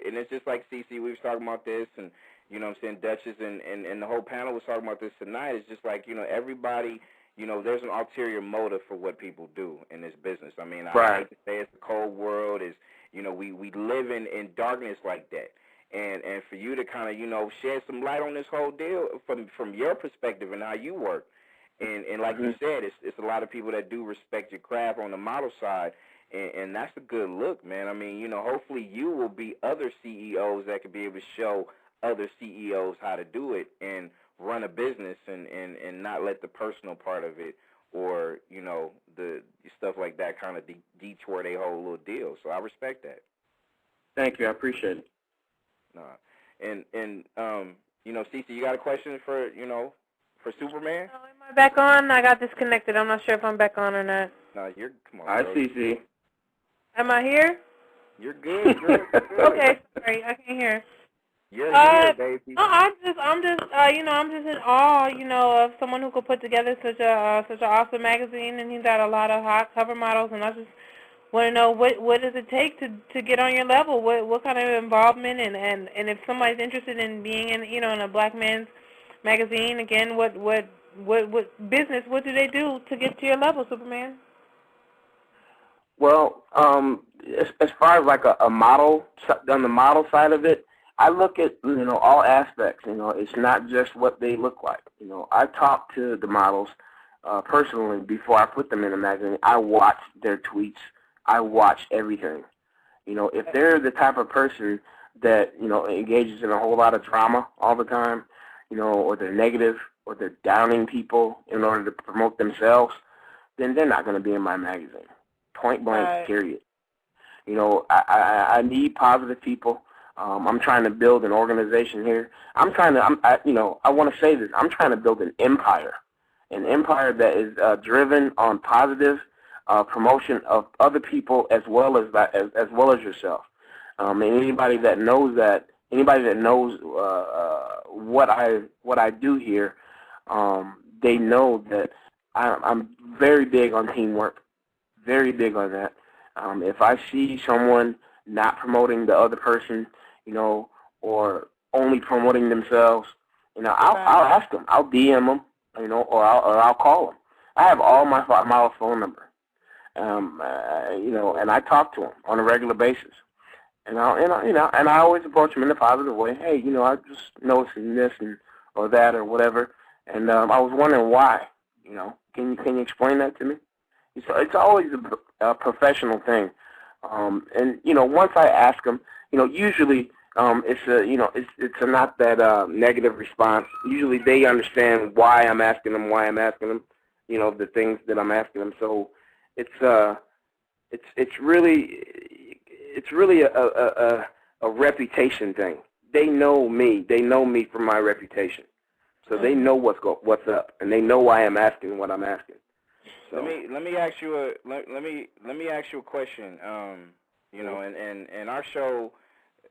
Speaker 2: and it's just like CC, we was talking about this, and Duchess and the whole panel was talking about this tonight. It's just like, everybody, there's an ulterior motive for what people do in this business. I mean, I hate to say it's a cold world. We live in darkness like that. And for you to kind of, shed some light on this whole deal from your perspective and how you work. And like you said, it's a lot of people that do respect your craft on the model side, and that's a good look, man. I mean, hopefully you will be other CEOs that could be able to show other CEOs how to do it and run a business and not let the personal part of it or, the stuff like that kind of detour their whole little deal. So I respect that.
Speaker 8: Thank you. I appreciate it.
Speaker 2: No, and Cece, you got a question for Superman?
Speaker 3: Oh, am I back on? I got disconnected. I'm not sure if I'm back on or not.
Speaker 2: No, come on.
Speaker 8: Hi, Cece.
Speaker 3: Am I here?
Speaker 2: You're good. You're good.
Speaker 3: Okay, sorry, I can't hear.
Speaker 2: You're here, baby.
Speaker 3: No, I'm just in awe, of someone who could put together such an awesome magazine, and he's got a lot of hot cover models, and I just want to know what does it take to get on your level? What kind of involvement and if somebody's interested in being in in a black man's magazine, again, what business, what do they do to get to your level, Superman?
Speaker 8: Well, as far as like a model, on the model side of it, I look at all aspects. It's not just what they look like. I talk to the models personally before I put them in a magazine. I watch their tweets. I watch everything. If they're the type of person that, engages in a whole lot of drama all the time, or they're negative, or they're downing people in order to promote themselves, then they're not going to be in my magazine. Point blank, period. I need positive people. I'm trying to build an organization here. I want to say this. I'm trying to build an empire that is driven on positive promotion of other people as well as yourself. And anybody that knows what I do here, they know that I'm very big on teamwork, very big on that. If I see someone not promoting the other person, or only promoting themselves, I'll ask them, I'll DM them, or I'll call them. I have all my model phone number. And I talk to them on a regular basis, and I always approach them in a positive way. Hey, I just noticing this or that or whatever, and I was wondering why. Can you explain that to me? It's always a professional thing, and once I ask them, usually it's not that negative response. Usually they understand why I'm asking them, the things that I'm asking them. So it's really a reputation thing. They know me. They know me from my reputation. So they know what's up, and they know why I'm asking what I'm asking. So
Speaker 2: let me ask you a question. And our show,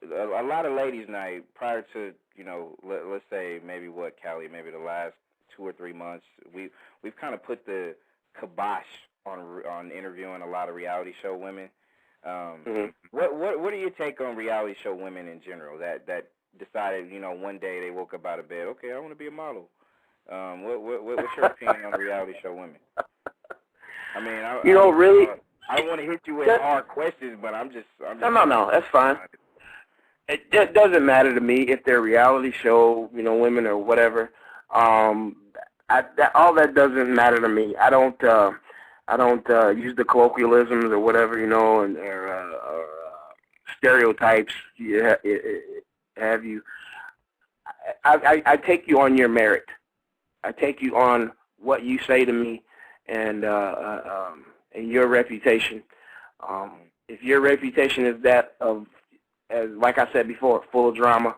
Speaker 2: a lot of ladies' night prior to let's say maybe maybe the last 2 or 3 months, we've kind of put the kibosh on interviewing a lot of reality show women. What do you take on reality show women in general that decided one day they woke up out of bed, okay, I want to be a model? What's your opinion on reality show women? I mean,
Speaker 8: really,
Speaker 2: I don't want to hit you with hard questions, but I'm just
Speaker 8: no, that's fine. It doesn't matter to me if they're reality show, women or whatever. All that doesn't matter to me. I don't use the colloquialisms or whatever, or stereotypes. Have you? I take you on your merit. I take you on what you say to me, and your reputation. If your reputation is that of, as like I said before, full of drama,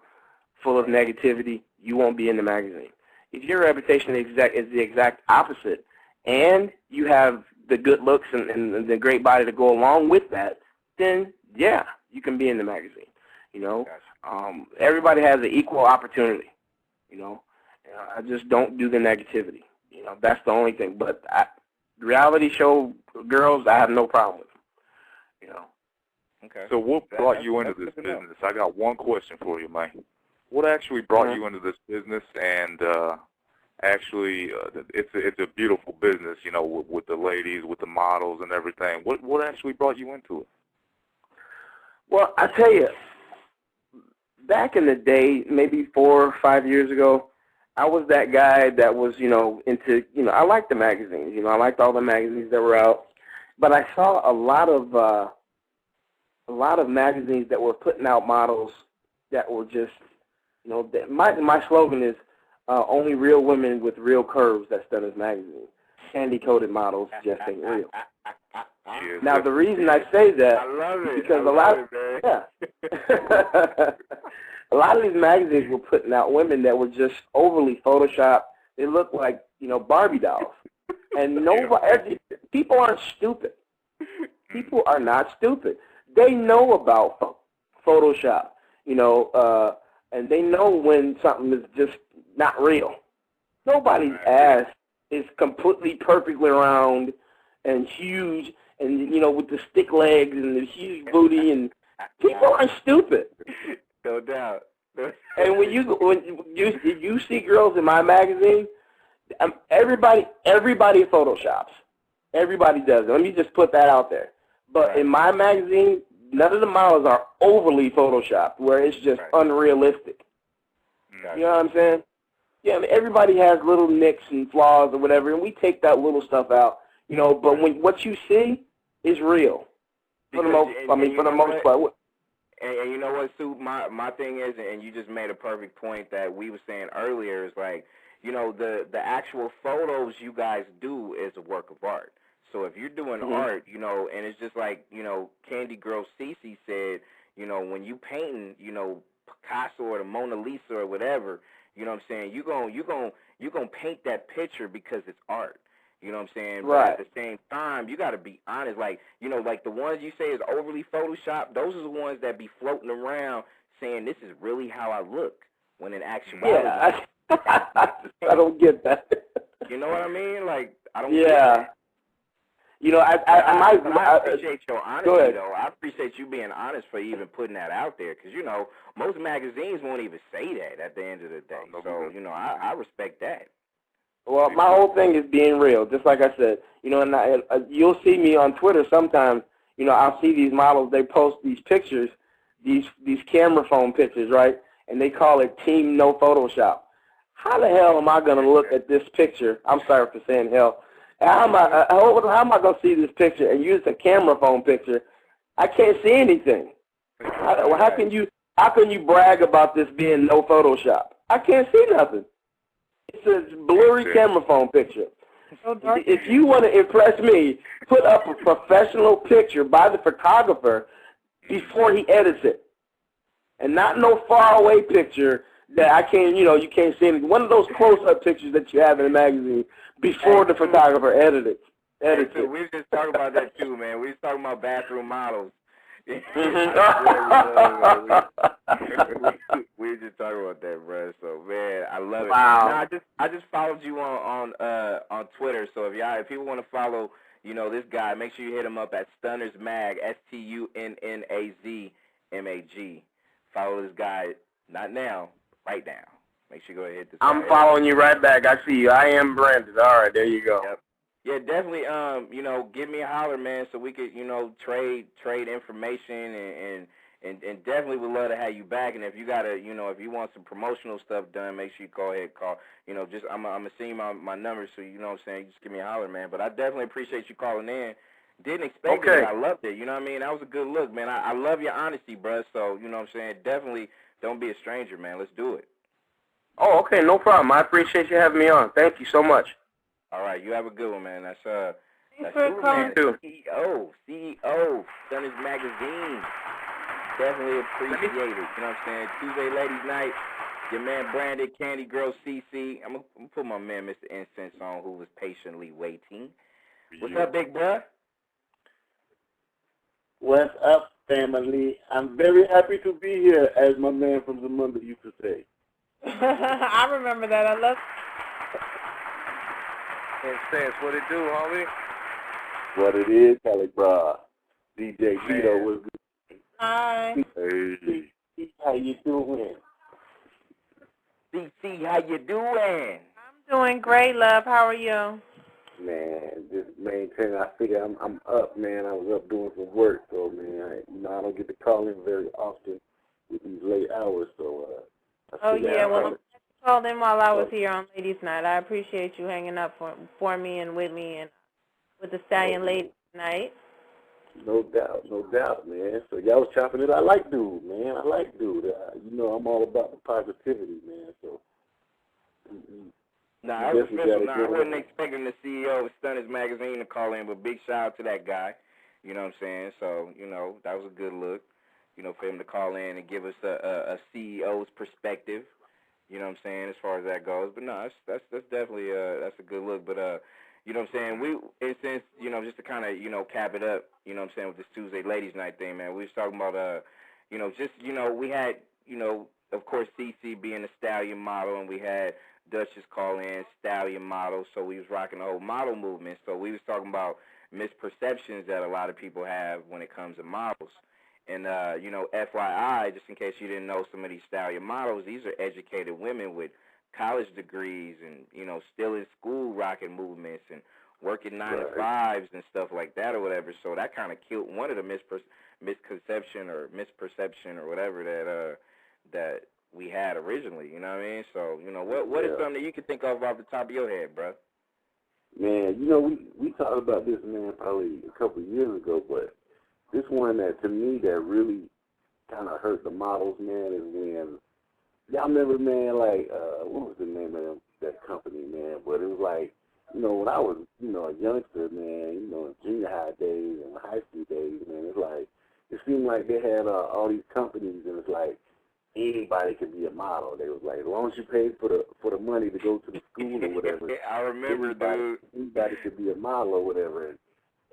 Speaker 8: full of negativity, you won't be in the magazine. If your reputation is the exact opposite, and you have the good looks and the great body to go along with that, then yeah, you can be in the magazine. You know, everybody has an equal opportunity. You know, I just don't do the negativity. You know, that's the only thing. But reality show girls, I have no problem with them. You know.
Speaker 2: Okay.
Speaker 4: So what brought you into this business? I got one question for you, man. What actually brought you into this business? And actually, it's a beautiful business, you know, with the ladies, with the models and everything. What actually brought you into it?
Speaker 8: Well, I tell you, back in the day, maybe 4 or 5 years ago, I was that guy that was, you know, into, you know, I liked the magazines. You know, I liked all the magazines that were out. But I saw a lot of magazines that were putting out models that were just, you know, my slogan is only real women with real curves that's done as magazines. Candy-coated models just ain't real. Now, the reason I say that is because a lot of these magazines were putting out women that were just overly photoshopped. They looked like, you know, Barbie dolls. And people aren't stupid. People are not stupid. They know about Photoshop, you know, and they know when something is just not real. Nobody's ass is completely perfectly round and huge and, you know, with the stick legs and the huge booty, and people aren't stupid.
Speaker 2: No doubt.
Speaker 8: And when you see girls in my magazine, everybody photoshops. Everybody does it. Let me just put that out there. But in my magazine, none of the models are overly photoshopped, where it's just unrealistic. You know what I'm saying? Yeah, I mean, everybody has little nicks and flaws or whatever, and we take that little stuff out. You know, but what you see is real. For the most part.
Speaker 2: And you know what, Sue? My thing is, and you just made a perfect point that we were saying earlier, is like, you know, the actual photos you guys do is a work of art. So if you're doing art, you know, and it's just like, you know, Candy Girl Cece said, you know, when you painting, you know, Picasso or the Mona Lisa or whatever, you know what I'm saying, you're gonna paint that picture because it's art. You know what I'm saying?
Speaker 8: Right.
Speaker 2: But at the same time, you got to be honest. Like, you know, like the ones you say is overly photoshopped, those are the ones that be floating around saying this is really how I look, when in actuality.
Speaker 8: Yeah, I don't get that.
Speaker 2: You know what I mean? Like, I don't get that.
Speaker 8: You know, I
Speaker 2: appreciate your honesty, though. I appreciate you being honest for even putting that out there, because, you know, most magazines won't even say that at the end of the day. So, you know, I respect that.
Speaker 8: Well, my whole thing is being real, just like I said. You know, and you'll see me on Twitter sometimes. You know, I'll see these models, they post these pictures, these camera phone pictures, right? And they call it Team No Photoshop. How the hell am I going to look at this picture? I'm sorry for saying hell. How am I going to see this picture and use a camera phone picture? I can't see anything. How can you brag about this being no Photoshop? I can't see nothing. It's a blurry camera phone picture. If you want to impress me, put up a professional picture by the photographer before he edits it, and not no faraway picture that I can't, you know, you can't see anything. One of those close-up pictures that you have in a magazine before the photographer edits it.
Speaker 2: We were just talking about that too, man. We was talking about bathroom models. We were just talking about that, bro. So, man, I love it.
Speaker 8: Wow.
Speaker 2: Now, I just followed you on Twitter. So if people want to follow, you know, this guy, make sure you hit him up at Stunners Mag, STUNNAZ MAG. Follow this guy, not now, right now. Make sure you go ahead and hit this.
Speaker 8: I'm following you right back. I see you. I am branded. All right, there you go.
Speaker 2: Yep. Yeah, definitely. You know, give me a holler, man, so we could, you know, trade information and definitely would love to have you back. And if you gotta, you know, if you want some promotional stuff done, make sure you go ahead and call. You know, just I'm gonna send you my number, so you know what I'm saying. Just give me a holler, man. But I definitely appreciate you calling in. Didn't expect it. I loved it. You know what I mean? That was a good look, man. I love your honesty, bro. So you know what I'm saying. Definitely don't be a stranger, man. Let's do it.
Speaker 8: Oh, okay, no problem. I appreciate you having me on. Thank you so much.
Speaker 2: All right, you have a good one, man. That's
Speaker 3: Thanks for calling.
Speaker 2: CEO, Stunners Magazine. Definitely appreciate it. You know what I'm saying? Tuesday Ladies Night. Your man Branded, Candy Girl CC. I'm gonna put my man Mr. Incense on, who was patiently waiting. What's up, big bruh?
Speaker 9: What's up, family? I'm very happy to be here, as my man from Zamunda used to say.
Speaker 3: I remember that. I love.
Speaker 7: Incense, what it do, homie?
Speaker 9: What it is, Cali Bra. DJ Vito was good.
Speaker 3: Hi.
Speaker 9: Hey. How you doing?
Speaker 2: CC, how you doing?
Speaker 3: I'm doing great, love. How are you?
Speaker 9: Man, just maintaining. I figure I'm up, man. I was up doing some work, so man, I don't get to call in very often with these late hours, so.
Speaker 3: Oh yeah, well, I'm glad you called in while I was here on Ladies Night. I appreciate you hanging up for me and with with the Stallion Ladies Night.
Speaker 9: No doubt, man. So y'all was chopping it. I like dude, man. I like dude. I'm all about the positivity, man. So.
Speaker 2: I wasn't expecting the CEO of Stunners Magazine to call in, but big shout out to that guy. You know what I'm saying? So, that was a good look, for him to call in and give us a CEO's perspective, you know what I'm saying, as far as that goes. But no, that's definitely that's a good look. But you know what I'm saying, since just to kind of cap it up, you know what I'm saying, with this Tuesday Ladies Night thing, man. We was talking about we had of course CC being a stallion model, and we had Duchess call in stallion model, so we was rocking the whole model movement. So we was talking about misperceptions that a lot of people have when it comes to models. And, FYI, just in case you didn't know, some of these stallion models, these are educated women with college degrees and, still in school rocking movements and working 9-to-5s and stuff like that or whatever. So that kind of killed one of the misconception or misperception or whatever that we had originally, you know what I mean? So, what is something that you can think of off the top of your head, bro?
Speaker 9: Man, we talked about this, man, probably a couple of years ago, but this one that, to me, that really kind of hurt the models, man, is when, y'all remember, man, like, what was the name of that company, man? But it was like, when I was, a youngster, man, in junior high days and high school days, man, it's like, it seemed like they had all these companies, and it's like, anybody could be a model. They was like, as long as you paid for the money to go to the school or whatever.
Speaker 2: I remember,
Speaker 9: anybody could be a model or whatever.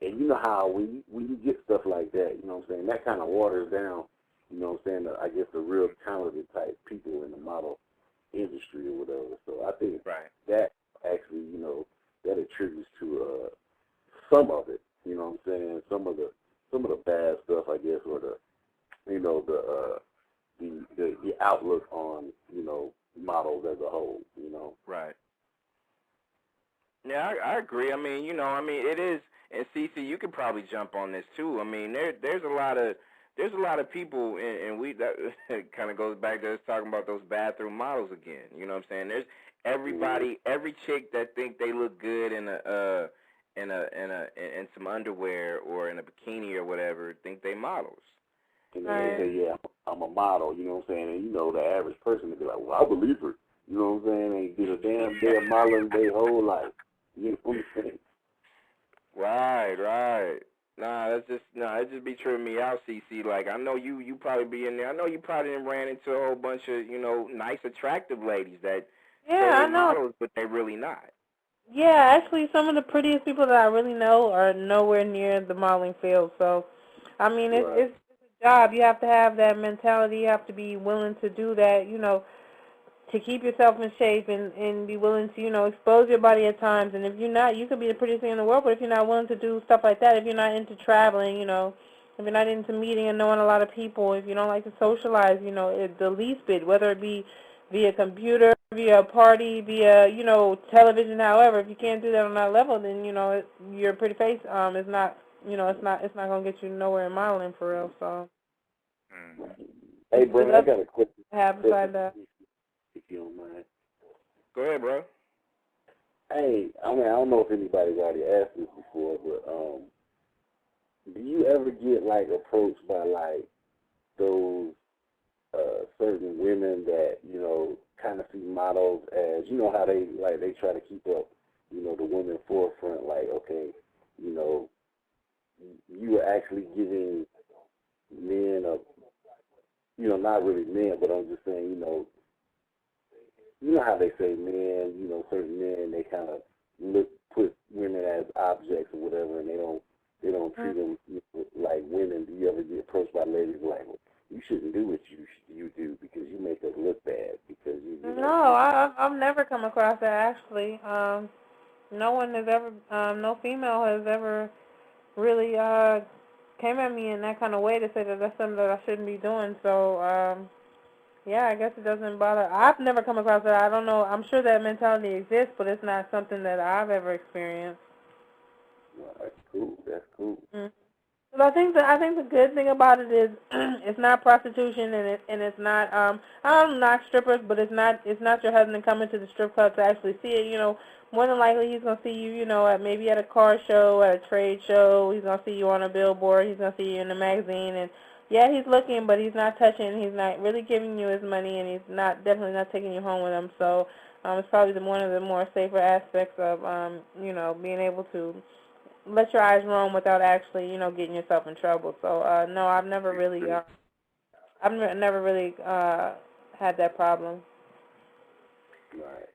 Speaker 9: And you know how when you get stuff like that, you know what I'm saying, that kind of waters down, you know what I'm saying, I guess the real talented type people in the model industry or whatever. So I think that actually, that attributes to some of it, you know what I'm saying, some of the bad stuff, I guess, or the outlook on, models as a whole,
Speaker 2: Right. Yeah, I agree. I mean, it is, and CC, you could probably jump on this too. I mean, there's a lot of people, and that kind of goes back to us talking about those bathroom models again. You know what I'm saying? There's everybody, every chick that think they look good in some underwear or in a bikini or whatever, think they models.
Speaker 9: And then they say, yeah, I'm a model, you know what I'm saying? And, the average person would be like, well, I believe her. You know what I'm saying? They did a damn day of modeling their whole life. You know what I'm saying?
Speaker 2: Right. It just be tripping me out, CC. Like, I know you probably be in there. I know you probably ran into a whole bunch of, nice, attractive ladies that say they're models, but they're really not.
Speaker 3: Yeah, actually, some of the prettiest people that I really know are nowhere near the modeling field. So, I mean, it's a job. You have to have that mentality. You have to be willing to do that, to keep yourself in shape and be willing to, expose your body at times. And if you're not, you could be the prettiest thing in the world, but if you're not willing to do stuff like that, if you're not into traveling, if you're not into meeting and knowing a lot of people, if you don't like to socialize, the least bit, whether it be via computer, via a party, via, television, however, if you can't do that on that level, then, your pretty face is not, it's not going to get you nowhere in modeling for real, so.
Speaker 9: Hey, bro, I got a question.
Speaker 3: Beside that.
Speaker 9: If you don't mind.
Speaker 2: Go ahead, bro.
Speaker 9: Hey, I don't know if anybody's already asked this before, but do you ever get approached by those certain women that kind of see models as how they try to keep up the women forefront, like, okay, you are actually giving men not really men, but I'm just saying, how they say men, certain men, they kind of put women as objects or whatever, and they don't treat them like women. Do you ever get approached by ladies like, well, you shouldn't do what you do because you make us look bad because you
Speaker 3: No, I've never come across that actually. No one has ever, no female has ever really came at me in that kind of way to say that that's something that I shouldn't be doing. So, yeah, I guess it doesn't bother. I've never come across that. I don't know. I'm sure that mentality exists, but it's not something that I've ever experienced.
Speaker 9: Well, that's cool. That's cool.
Speaker 3: Mm-hmm. Well, I think the good thing about it is it's not prostitution and it's not I don't knock strippers, but it's not your husband coming to the strip club to actually see it. More than likely he's gonna see you, maybe at a car show, at a trade show. He's gonna see you on a billboard. He's gonna see you in a magazine, and yeah, he's looking, but he's not touching. He's not really giving you his money, and he's definitely not taking you home with him. So it's probably one of the more safer aspects of being able to let your eyes roam without actually, getting yourself in trouble. So, no, I've never really, had that problem.
Speaker 9: Right.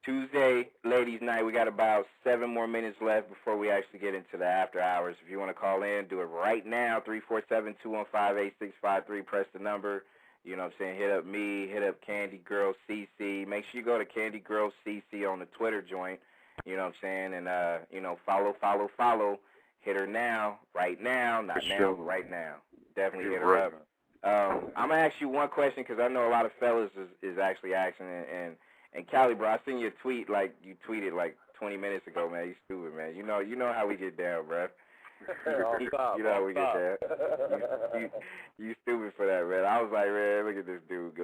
Speaker 2: Tuesday, ladies' night. We got about 7 more minutes left before we actually get into the after hours. If you want to call in, do it right now. 347-215-8653. Press the number. You know what I'm saying? Hit up me. Hit up Candy Girl CC. Make sure you go to Candy Girl CC on the Twitter joint. You know what I'm saying? And, follow. Hit her now, right now. Not now, but right now. Definitely hit her up. I'm going to ask you one question because I know a lot of fellas is actually asking. And Callie, bro, I seen your tweet, like, you tweeted, like, 20 minutes ago, man. You stupid, man. You know how we get down, bro. You know how we get down. You stupid for that, man. I was like, man, look at this dude.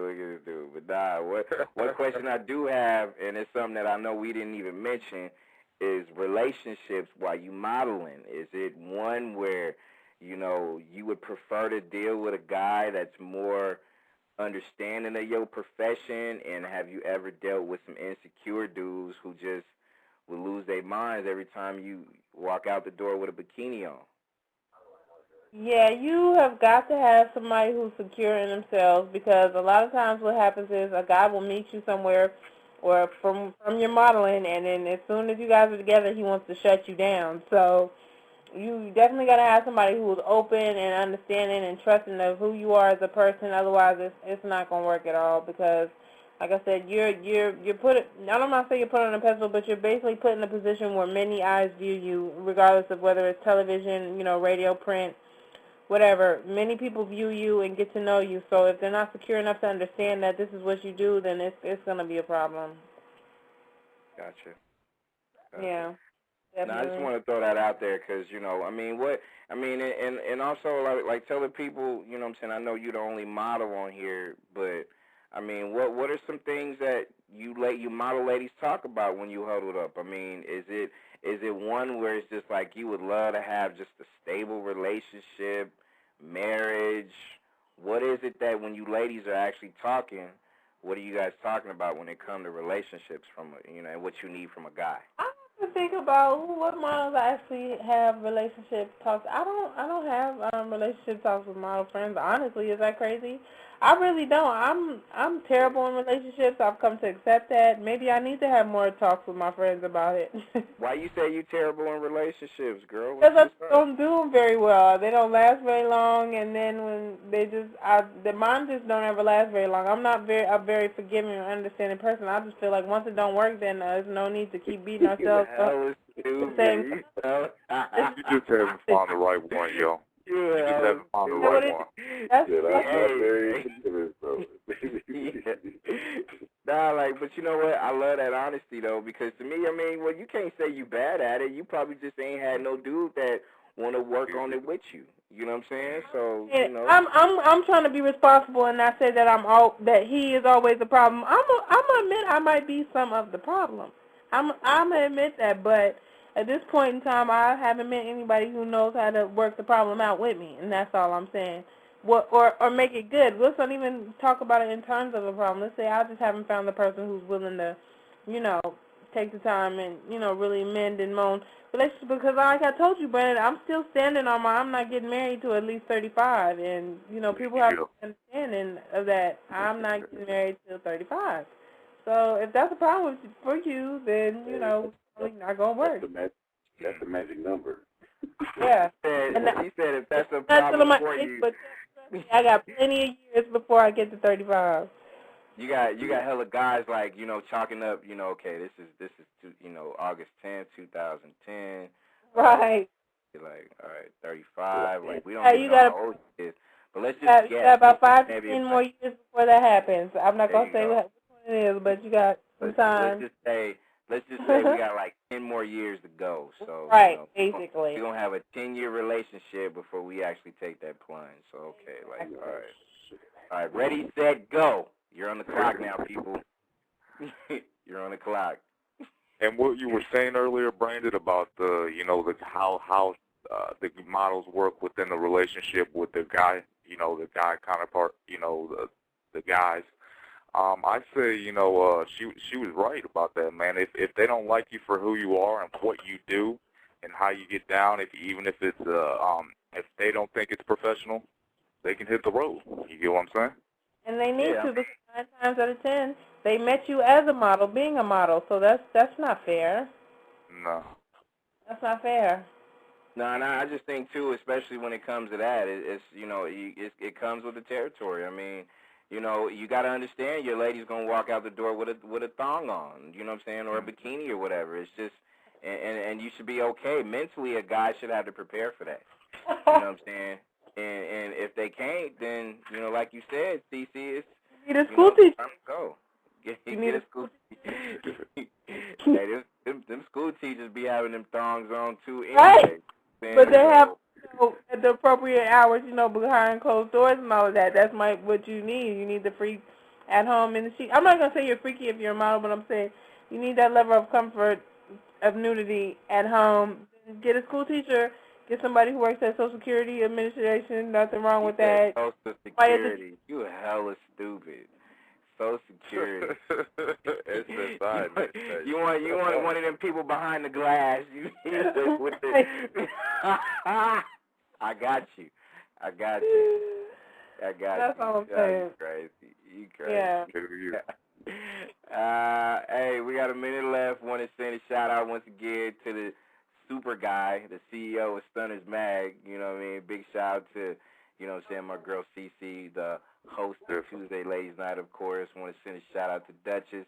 Speaker 2: But nah, what question I do have, and it's something that I know we didn't even mention, is relationships while you modeling. Is it one where, you would prefer to deal with a guy that's more understanding of your profession, and have you ever dealt with some insecure dudes who just will lose their minds every time you walk out the door with a bikini on?
Speaker 3: Yeah, you have got to have somebody who's secure in themselves, because a lot of times what happens is a guy will meet you somewhere or from your modeling, and then as soon as you guys are together, he wants to shut you down. So you definitely got to have somebody who is open and understanding and trusting of who you are as a person. Otherwise, it's not going to work at all, because, like I said, you're put. I don't want to say you're put on a pedestal, but you're basically put in a position where many eyes view you, regardless of whether it's television, radio, print, whatever. Many people view you and get to know you. So if they're not secure enough to understand that this is what you do, then it's going to be a problem.
Speaker 2: Gotcha.
Speaker 3: Yeah. Definitely.
Speaker 2: No, I just want to throw that out there because, and also, like telling people, you know what I'm saying, I know you're the only model on here, but, what are some things that you model ladies talk about when you huddled up? Is it one where it's just like you would love to have just a stable relationship, marriage? What is it that when you ladies are actually talking, what are you guys talking about when it comes to relationships and what you need from a guy?
Speaker 3: I have to think about what models I actually have relationship talks. I don't have relationship talks with model friends. Honestly, is that crazy? I really don't. I'm terrible in relationships. I've come to accept that. Maybe I need to have more talks with my friends about it.
Speaker 2: Why you say you terrible in relationships, girl?
Speaker 3: Because I don't do them very well. They don't last very long, and then when mine just don't ever last very long. I'm not a very forgiving or understanding person. I just feel like once it don't work, then there's no need to keep beating ourselves up.
Speaker 2: You
Speaker 4: just haven't found the right one, yo. You just haven't found the right one.
Speaker 3: That's
Speaker 9: very
Speaker 2: but you know what? I love that honesty, though, because to me, you can't say you bad at it. You probably just ain't had no dude that want to work on it with you. You know what I'm saying? So,
Speaker 3: I'm trying to be responsible and not say that that he is always the problem. I'm gonna admit I might be some of the problem. I'm gonna admit that, but at this point in time, I haven't met anybody who knows how to work the problem out with me, and that's all I'm saying. Or make it good. Let's not even talk about it in terms of a problem. Let's say I just haven't found the person who's willing to, take the time and, really mend and moan relationships. Because like I told you, Brandon, I'm still standing on I'm not getting married to at least 35. And, people have to understanding of that. I'm not getting married till 35. So if that's a problem for you, then, it's not going to work.
Speaker 9: That's the magic number.
Speaker 3: Yeah.
Speaker 2: He said if that's a problem for you.
Speaker 3: But I got plenty of years before I get to 35.
Speaker 2: You got hella guys like, chalking up, okay, this is August 10th, 2010.
Speaker 3: Right.
Speaker 2: You're like, all right, 35. Like, we don't even know how old it is. But let's just
Speaker 3: guess. You got about 5 to 10 more years before that happens. I'm not going to say which one it is, but you got some time.
Speaker 2: Let's just say we got like 10 more years to go. So
Speaker 3: right, basically.
Speaker 2: We're going to have a 10-year relationship before we actually take that plunge. So, okay, like, all right. All right, ready, set, go. You're on the clock now, people. You're on the clock.
Speaker 4: And what you were saying earlier, Brandon, about how the models work within the relationship with the guy, the guy counterpart, the guys. I say, she was right about that, man. If they don't like you for who you are and what you do and how you get down, even if it's if they don't think it's professional, they can hit the road. You get what I'm saying?
Speaker 3: And they need to, because 9 times out of 10, they met you as a model, being a model. So that's not fair.
Speaker 4: No.
Speaker 3: That's not fair.
Speaker 2: No, I just think too, especially when it comes to that, it comes with the territory. I mean, you got to understand your lady's gonna walk out the door with a thong on, you know what I'm saying, or a bikini or whatever. It's just, and you should be okay mentally. A guy should have to prepare for that. You know what I'm saying? And if they can't, then like you said, CC, it's
Speaker 3: you need a school teacher.
Speaker 2: Time to go.
Speaker 3: You need a school
Speaker 2: teacher. Hey, them school teachers be having them thongs on too. Anyway.
Speaker 3: Right. But they have at the appropriate hours, behind closed doors and all of that. That's what you need. You need the freak at home in the sheet. I'm not gonna say you're freaky if you're a model, but I'm saying you need that level of comfort of nudity at home. Get a school teacher. Get somebody who works at Social Security Administration. Nothing wrong with that.
Speaker 2: Social Security. You hella stupid. Social Security.
Speaker 6: It's the side.
Speaker 2: You want one of them people behind the glass. With the I got you.
Speaker 3: That's all I'm saying.
Speaker 2: You crazy.
Speaker 3: Yeah.
Speaker 2: Hey, we got a minute left. Want to send a shout out once again to the super guy, the CEO of Stunners Mag. You know what I mean? Big shout out to, my girl CC, the host of Tuesday Ladies Night, of course. Want to send a shout out to Duchess.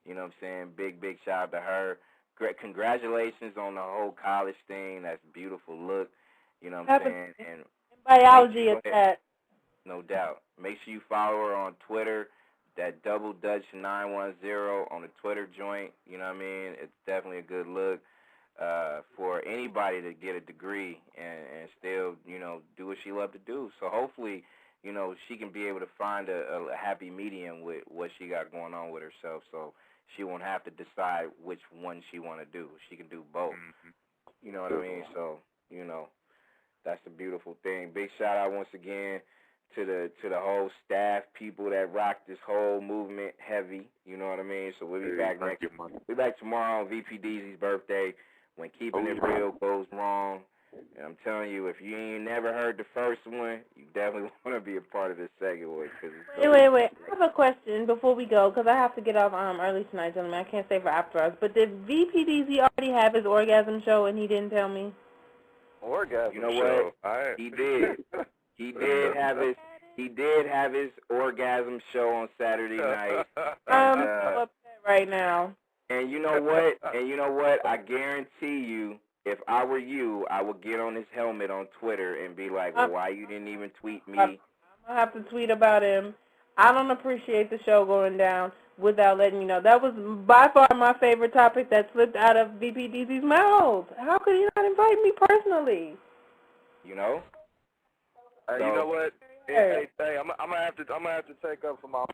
Speaker 2: You know what I'm saying? Big shout out to her. Great congratulations on the whole college thing. That's a beautiful look. You know what I'm saying? And
Speaker 3: biology is that.
Speaker 2: No doubt. Make sure you follow her on Twitter, that Double Dutch 910 on the Twitter joint. You know what I mean? It's definitely a good look for anybody to get a degree and still, do what she loves to do. So hopefully, she can be able to find a happy medium with what she got going on with herself, so she won't have to decide which one she want to do. She can do both. Mm-hmm. You know what I mean? So, that's a beautiful thing. Big shout out once again to the whole staff, people that rock this whole movement heavy. You know what I mean? So we'll be back we'll be back tomorrow on VP Deezy's birthday when Keeping It Real goes wrong. And I'm telling you, if you ain't never heard the first one, you definitely want to be a part of this segment. Wait.
Speaker 3: I have a question before we go, because I have to get off early tonight, gentlemen. I can't stay for after us. But did VP DZ already have his orgasm show and he didn't tell me?
Speaker 6: Orgasm
Speaker 2: You know
Speaker 6: show.
Speaker 2: what? He did. He did have his orgasm show on Saturday night.
Speaker 3: I'm so upset right now.
Speaker 2: And you know what? I guarantee you, if I were you, I would get on his helmet on Twitter and be like, well, why you didn't even tweet me?
Speaker 3: I'm going to have to tweet about him. I don't appreciate the show going down without letting you know. That was by far my favorite topic that slipped out of VP DZ's mouth. How could he not invite me personally?
Speaker 2: You know?
Speaker 6: You know what? Hey, I'm gonna have to take up for my.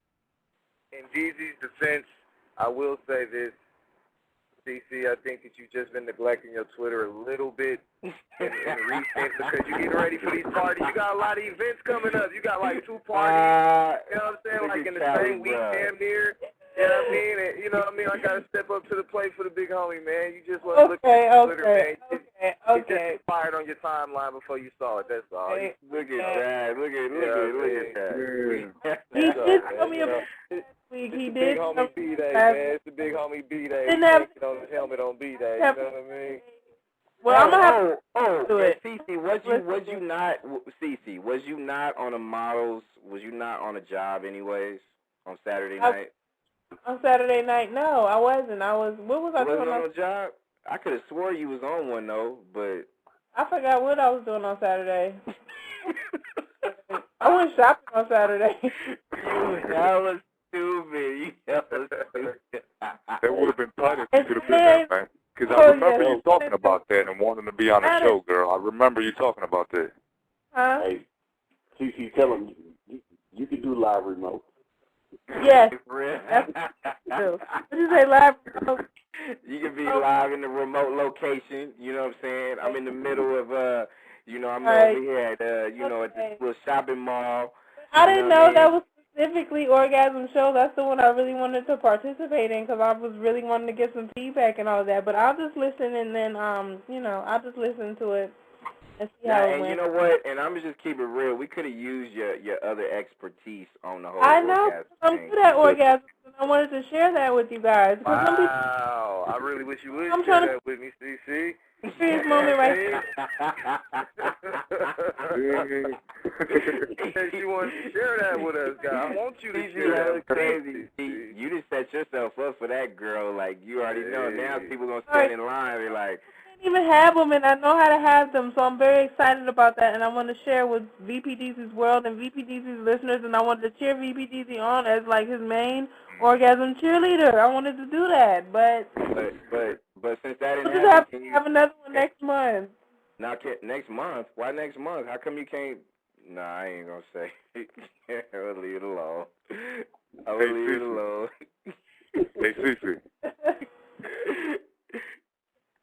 Speaker 6: In DZ's defense, I will say this, CC. I think that you've just been neglecting your Twitter a little bit in recent because you're getting ready for these parties. You got a lot of events coming up. You got like 2 parties. You know what I'm saying? Like in the same week, damn near.
Speaker 7: I mean, you know what I mean? I got to step up to the plate for the big homie, man. You just wasn't looking at Twitter, man. You just expired on your timeline before you saw it. That's all.
Speaker 2: Look at that. Look at that.
Speaker 3: He did tell me about this week. He did.
Speaker 7: Big homie B-Day, man. It's the big homie B-Day. He taking on his helmet on B-Day. You know what I mean?
Speaker 3: Well, I'm gonna have to do it.
Speaker 2: Cece, was you not on a models? Was you not on a job anyways on Saturday night?
Speaker 3: On Saturday night, no, I wasn't. What was I doing
Speaker 2: on a job? I could have swore you was on one though, but
Speaker 3: I forgot what I was doing on Saturday. I went shopping on Saturday.
Speaker 2: That was stupid.
Speaker 4: That would have been tight if you could have been there, man. Because I remember you talking about that and wanting to be on the show, girl. I remember you talking about that.
Speaker 3: Huh?
Speaker 9: Hey, CC, tell him you can do live remote.
Speaker 3: Yes. That's true. What did you say, live remote?
Speaker 2: You can be live in the remote location. You know what I'm saying? I'm in the middle of, I'm over here at, at this little shopping mall.
Speaker 3: I didn't know that was specifically Orgasm Show. That's the one I really wanted to participate in because I was really wanting to get some feedback and all that. But I'll just listen and then, I'll just listen to it and see how it went.
Speaker 2: You know what? And I'm just keep it real. We could have used your other expertise on the whole.
Speaker 3: I know. I'm good at orgasm, and I wanted to share that with you guys.
Speaker 7: Wow. I really wish you would share that with me, CC.
Speaker 3: Serious moment right here.
Speaker 7: You want to share that with us, guys. I want you to share that.
Speaker 2: Crazy. You just set yourself up for that, girl. Like, you already know. Now people going to stand in line. They're like,
Speaker 3: I can't even have them, and I know how to have them, so I'm very excited about that, and I want to share with VPDZ's world and VPDZ's listeners, and I wanted to cheer VPDZ on as, like, his main orgasm cheerleader. I wanted to do that, but
Speaker 2: since that didn't
Speaker 3: we'll just have another one next month.
Speaker 2: Now, next month? Why next month? How come you can't? Nah, I ain't going to say. I'll leave it alone. I will leave it alone.
Speaker 4: Hey, Cece.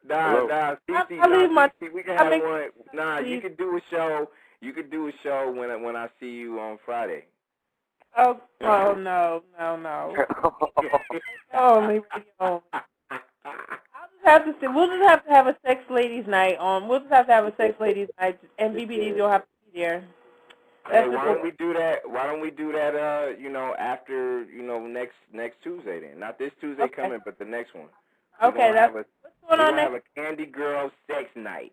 Speaker 2: Nah, CC, we can have one. Nah, you could do a show. You could do a show when I see you on Friday.
Speaker 3: Oh no. Only radio. We'll just have to have a sex ladies night on. We'll just have to have a sex ladies night, and BBDs will have to be there.
Speaker 2: Hey, why don't we do that? After next Tuesday then? Not this Tuesday coming, but the next one.
Speaker 3: Okay, that's what's going on next.
Speaker 2: Have a Candy Girl sex night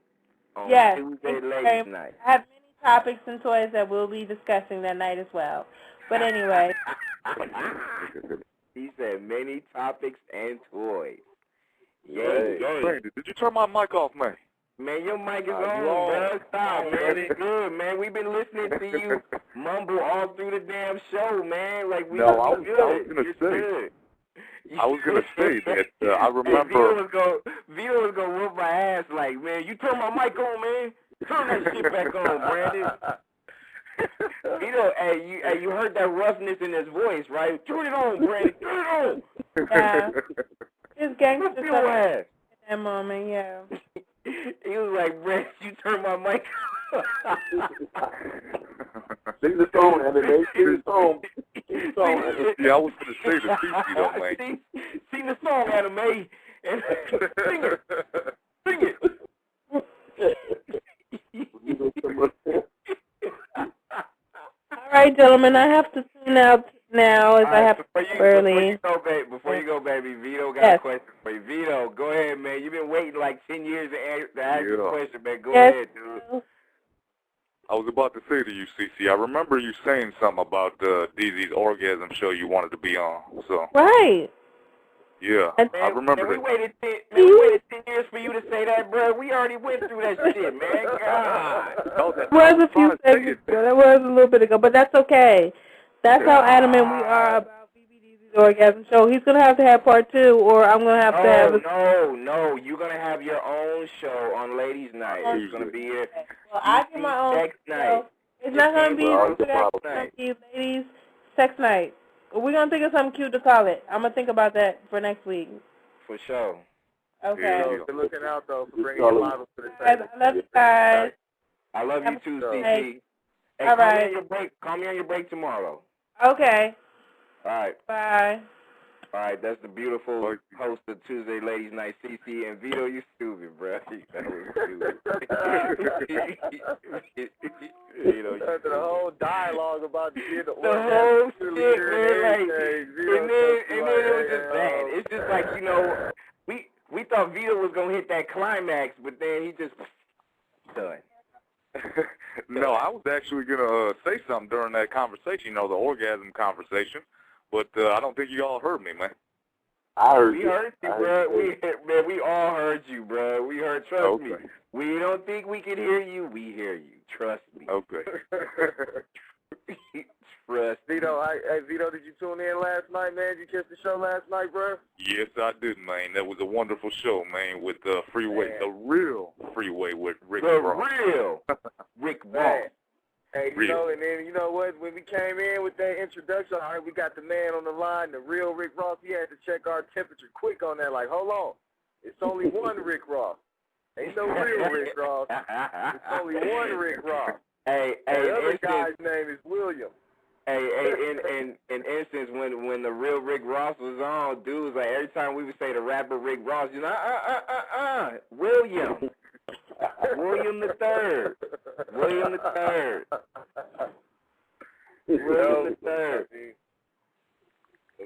Speaker 2: on Tuesday ladies night.
Speaker 3: I have many topics and toys that we'll be discussing that night as well. But anyway.
Speaker 2: He said many topics and toys.
Speaker 4: Yay. Brandon, did you turn my mic off, man?
Speaker 2: Man, your mic is on, bro. Stop, man. It's good, man. We've been listening to you mumble all through the damn show, man. Like we.
Speaker 4: No, I was gonna say that I remember.
Speaker 2: Vito was gonna whoop my ass. Like, man, you turn my mic on, man. Turn that shit back on, Brandon. Vito, hey, you heard that roughness in his voice, right? Turn it on, Brandon. Turn it on.
Speaker 3: Yeah. His gangster
Speaker 2: Whoop your ass.
Speaker 3: In that moment, yeah.
Speaker 2: He was like, Brandon, you turn my mic on.
Speaker 9: Sing the song, Anime. Sing the song.
Speaker 4: Yeah, I was going to say the CC though, man.
Speaker 2: Sing the song, Anime. And sing it.
Speaker 3: All right, gentlemen, I have to tune out now as I have to early.
Speaker 2: Before you go, baby, Vito got a question for you. Vito, go ahead, man. You've been waiting like 10 years to ask the question, man. Go ahead, dude.
Speaker 4: I was about to say to you, CC, I remember you saying something about DZ's orgasm show you wanted to be on. So
Speaker 3: right.
Speaker 4: Yeah,
Speaker 2: man,
Speaker 4: I remember
Speaker 2: we waited 10 years for you to say that, bro. We already went through that shit, man. God.
Speaker 3: That was a few seconds ago. That was a little bit ago, but that's okay. That's how adamant we are about BBDZ's orgasm show. He's going to have part 2, or I'm going to have to have
Speaker 2: No. You're going to have your own show on Ladies' Night. It's going to be here.
Speaker 3: Well, I get my own
Speaker 2: sex night.
Speaker 3: It's not going to be Ladies' Sex Night. We're going to think of something cute to call it. I'm going to think about that for next week.
Speaker 2: For sure.
Speaker 3: Okay.
Speaker 7: Yeah, be looking out, though, for bringing your models to the table.
Speaker 3: I love you guys.
Speaker 2: I love you too, CC. Hey,
Speaker 3: all right.
Speaker 2: Call me on your break tomorrow.
Speaker 3: Okay.
Speaker 2: All right.
Speaker 3: Bye.
Speaker 2: All right, that's the beautiful host of Tuesday Ladies Night, CC, and Vito. You stupid, bro. That was stupid.
Speaker 7: Vito, the whole dialogue about the
Speaker 2: whole shit, man. Like, and then it was just bad. It's just like, you know, we thought Vito was gonna hit that climax, but then he just done.
Speaker 4: No, I was actually gonna say something during that conversation. You know, the orgasm conversation. But I don't think you all heard me, man.
Speaker 9: I heard you.
Speaker 2: We heard you, bro. We all heard you, bro. We heard. Trust me. We don't think we can hear you. We hear you. Trust me.
Speaker 4: Okay.
Speaker 2: Trust me.
Speaker 7: Vito, hey, Vito, did you tune in last night, man? Did you catch the show last night, bro?
Speaker 4: Yes, I did, man. That was a wonderful show, man, with the Freeway, the real Freeway with Rick Ross.
Speaker 2: The real Rick Ross.
Speaker 7: Hey, you know, and then, you know what, when we came in with that introduction, all right, we got the man on the line, the real Rick Ross. He had to check our temperature quick on that, like, hold on. It's only one Rick Ross. Ain't no real Rick Ross. It's only one Rick Ross.
Speaker 2: Hey,
Speaker 7: the other guy's name is William.
Speaker 2: Hey, in instance, when the real Rick Ross was on, dude was like, every time we would say the rapper Rick Ross, you know, William. William the Third. William the Third. William the Third.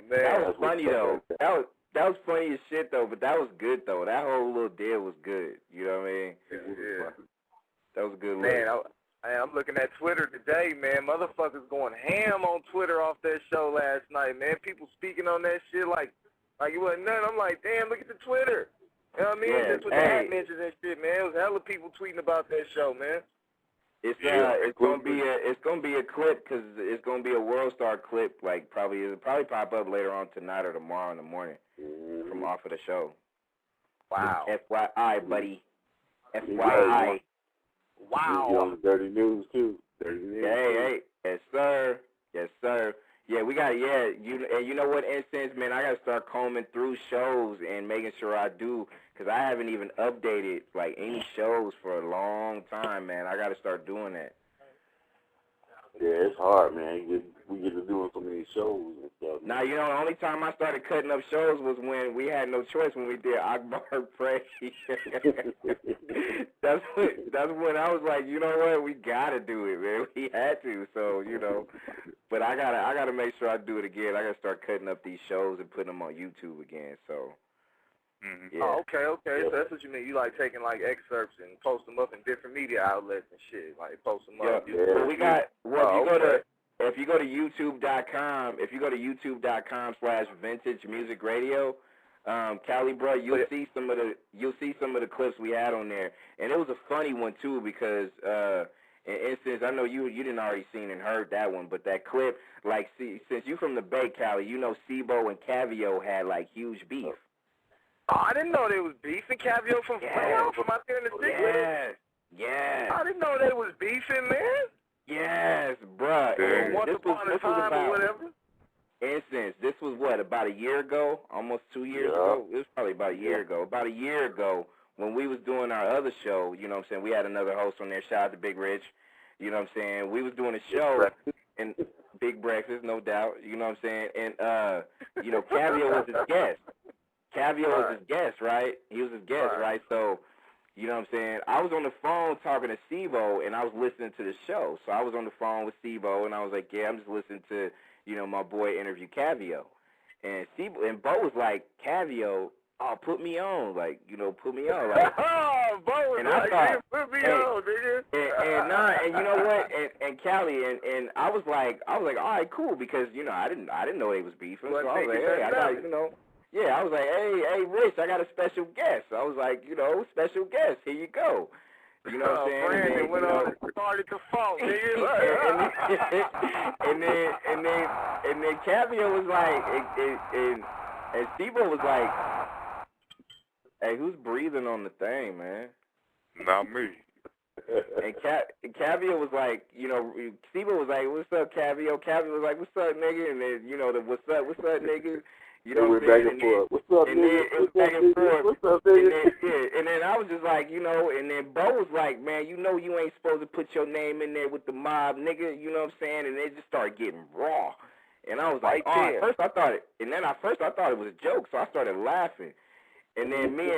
Speaker 2: That was funny though. That was funny as shit though, but that was good though. That whole little deal was good. You know what I mean?
Speaker 7: Yeah.
Speaker 2: That was a good
Speaker 7: man. I'm looking at Twitter today, man. Motherfuckers going ham on Twitter off that show last night, man. People speaking on that shit like it wasn't nothing. I'm like, damn, look at the Twitter. You know what I mean? That's what the hat mentions and shit, man. It was hella people tweeting about that show, man.
Speaker 2: It's gonna be a clip because it's gonna be a World Star clip. Like it'll probably pop up later on tonight or tomorrow in the morning from off of the show.
Speaker 7: Wow.
Speaker 2: FYI, buddy. FYI.
Speaker 7: Wow.
Speaker 9: Dirty news too. Dirty news.
Speaker 2: Hey, yes sir. Yeah, we got you know what instance, man, I gotta start combing through shows and making sure I do, because I haven't even updated like any shows for a long time, man. I gotta start doing that.
Speaker 9: Yeah, it's hard, man. We get to doing so many shows and stuff.
Speaker 2: Now, you know, the only time I started cutting up shows was when we had no choice, when we did Akbar Pray. That's when I was like, you know what, we gotta do it, man. We had to, so, you know. But I gotta make sure I do it again. I gotta start cutting up these shows and putting them on YouTube again, so. Yeah.
Speaker 7: Oh, okay. So that's what you mean. You like taking like excerpts and post them up in different media outlets and shit. Like post them up.
Speaker 2: Yeah. We got. Well, if you go to YouTube.com/Vintage Music Radio, Cali, bro, you'll see some of the clips we had on there, and it was a funny one too because. In instance, I know you didn't already seen and heard that one, but that clip, like, since you from the Bay, Cali, you know Sibo and Cavio had like huge beef.
Speaker 7: Oh, I didn't know they was beefing. Cavio from out there in the city.
Speaker 2: Yes.
Speaker 7: I didn't know they was beefing, man.
Speaker 2: Yes, bruh.
Speaker 7: Once upon a time or whatever.
Speaker 2: Instance, this was what, about a year ago? Almost 2 years ago? It was probably about a year ago. About a year ago, when we was doing our other show, you know what I'm saying, we had another host on there, shout out to Big Rich, you know what I'm saying, we was doing a show, and Big Breakfast, no doubt, you know what I'm saying, and, you know, Cavio was his guest. Cavio was his guest, right? He was his guest, right? So, you know what I'm saying, I was on the phone talking to Sibo, and I was listening to the show. So I was on the phone with Sibo, and I was like, yeah, I'm just listening to, you know, my boy interview Cavio. And Sibo, and Bo was like, Cavio, oh, put me on, like, you know, put me on, like.
Speaker 7: Oh, Bo was like, put me on, nigga.
Speaker 2: And you know what, and Cali, and I was like, all right, cool, because, you know, I didn't know they was beefing. So I was like, hey, I got, you know. Yeah, I was like, hey, Rich, I got a special guest. I was like, you know, special guest, here you go. You know what I'm saying?
Speaker 7: Brandon went on and started to fall, nigga.
Speaker 2: and then Cavio was like, and Steve-O was like, hey, who's breathing on the thing, man?
Speaker 4: Not me.
Speaker 2: And Cavio was like, you know, Steve-O was like, what's up, Cavio? Cavio was like, what's up, nigga? And then, you know, what's up, nigga? You know what I'm saying?
Speaker 9: Back and forth. What's up, nigga?
Speaker 2: What's up, nigga? And then I was just like, you know, and then Bo was like, man, you know you ain't supposed to put your name in there with the mob, nigga, you know what I'm saying? And they just started getting raw. And I was like, at first I thought it was a joke, so I started laughing. And then me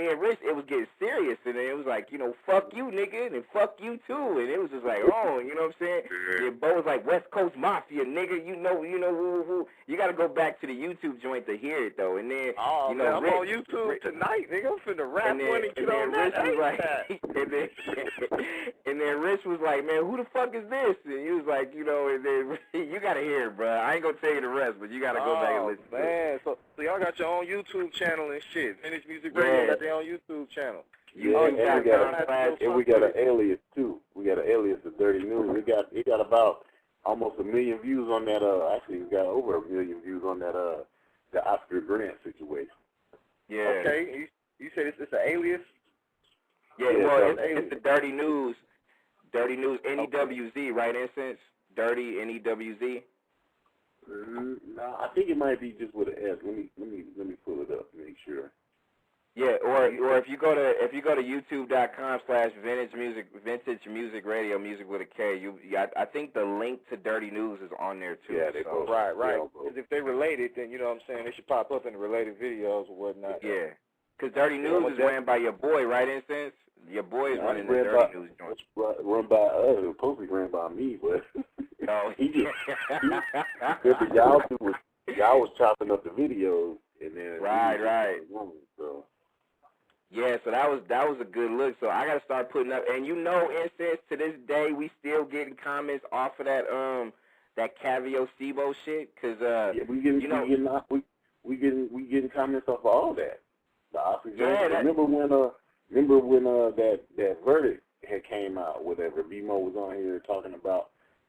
Speaker 2: and Rich, it was getting serious, and then it was like, fuck you, nigga, and fuck you too, and it was just like, oh, you know what I'm saying? Yeah, Bo was like, West Coast Mafia, nigga, you know, woo. You got to go back to the YouTube joint to hear it though, and then
Speaker 7: man, I'm on YouTube tonight, nigga. I'm finna rap one and get on that.
Speaker 2: And then Rich was like, man, who the fuck is this? And he was like, and then you got to hear it, bro. I ain't gonna tell you the rest, but you got to go back and listen.
Speaker 7: Man, so y'all got your own YouTube channel and shit. Vintage Music Radio got their own YouTube channel.
Speaker 9: And we got an alias too. We got an alias of Dirty News. He got about almost 1 million views on that. Actually, we got over 1 million views on that. The Oscar Grant situation.
Speaker 2: Yeah.
Speaker 7: Okay. You said it's an alias.
Speaker 2: Yeah. Well, it's the Dirty News. Dirty News NEWZ, right? Instance. Dirty NEWZ.
Speaker 9: No, I think it might be just with an S. Let me pull it up to make sure.
Speaker 2: Yeah, or if you go to youtube.com/vintage music radio, music with a K, I think the link to Dirty News is on there too.
Speaker 9: Yeah, they both.
Speaker 7: Right. Because if they're related, then you know what I'm saying, they should pop up in the related videos or whatnot.
Speaker 2: Yeah. Because Dirty News is ran by your boy, right, Instance? Your boy is running the Dirty News joint.
Speaker 9: Run by us. It was supposed to be ran by me, but he y'all was chopping up the videos and then
Speaker 2: right.
Speaker 9: So.
Speaker 2: Yeah, so that was a good look. So I gotta start putting up, and Instance, to this day we still getting comments off of that Cavio Sibo shit, cause
Speaker 9: we getting comments off of all that. The Oscar remember when that verdict had came out, whatever. B-Mo was on here talking about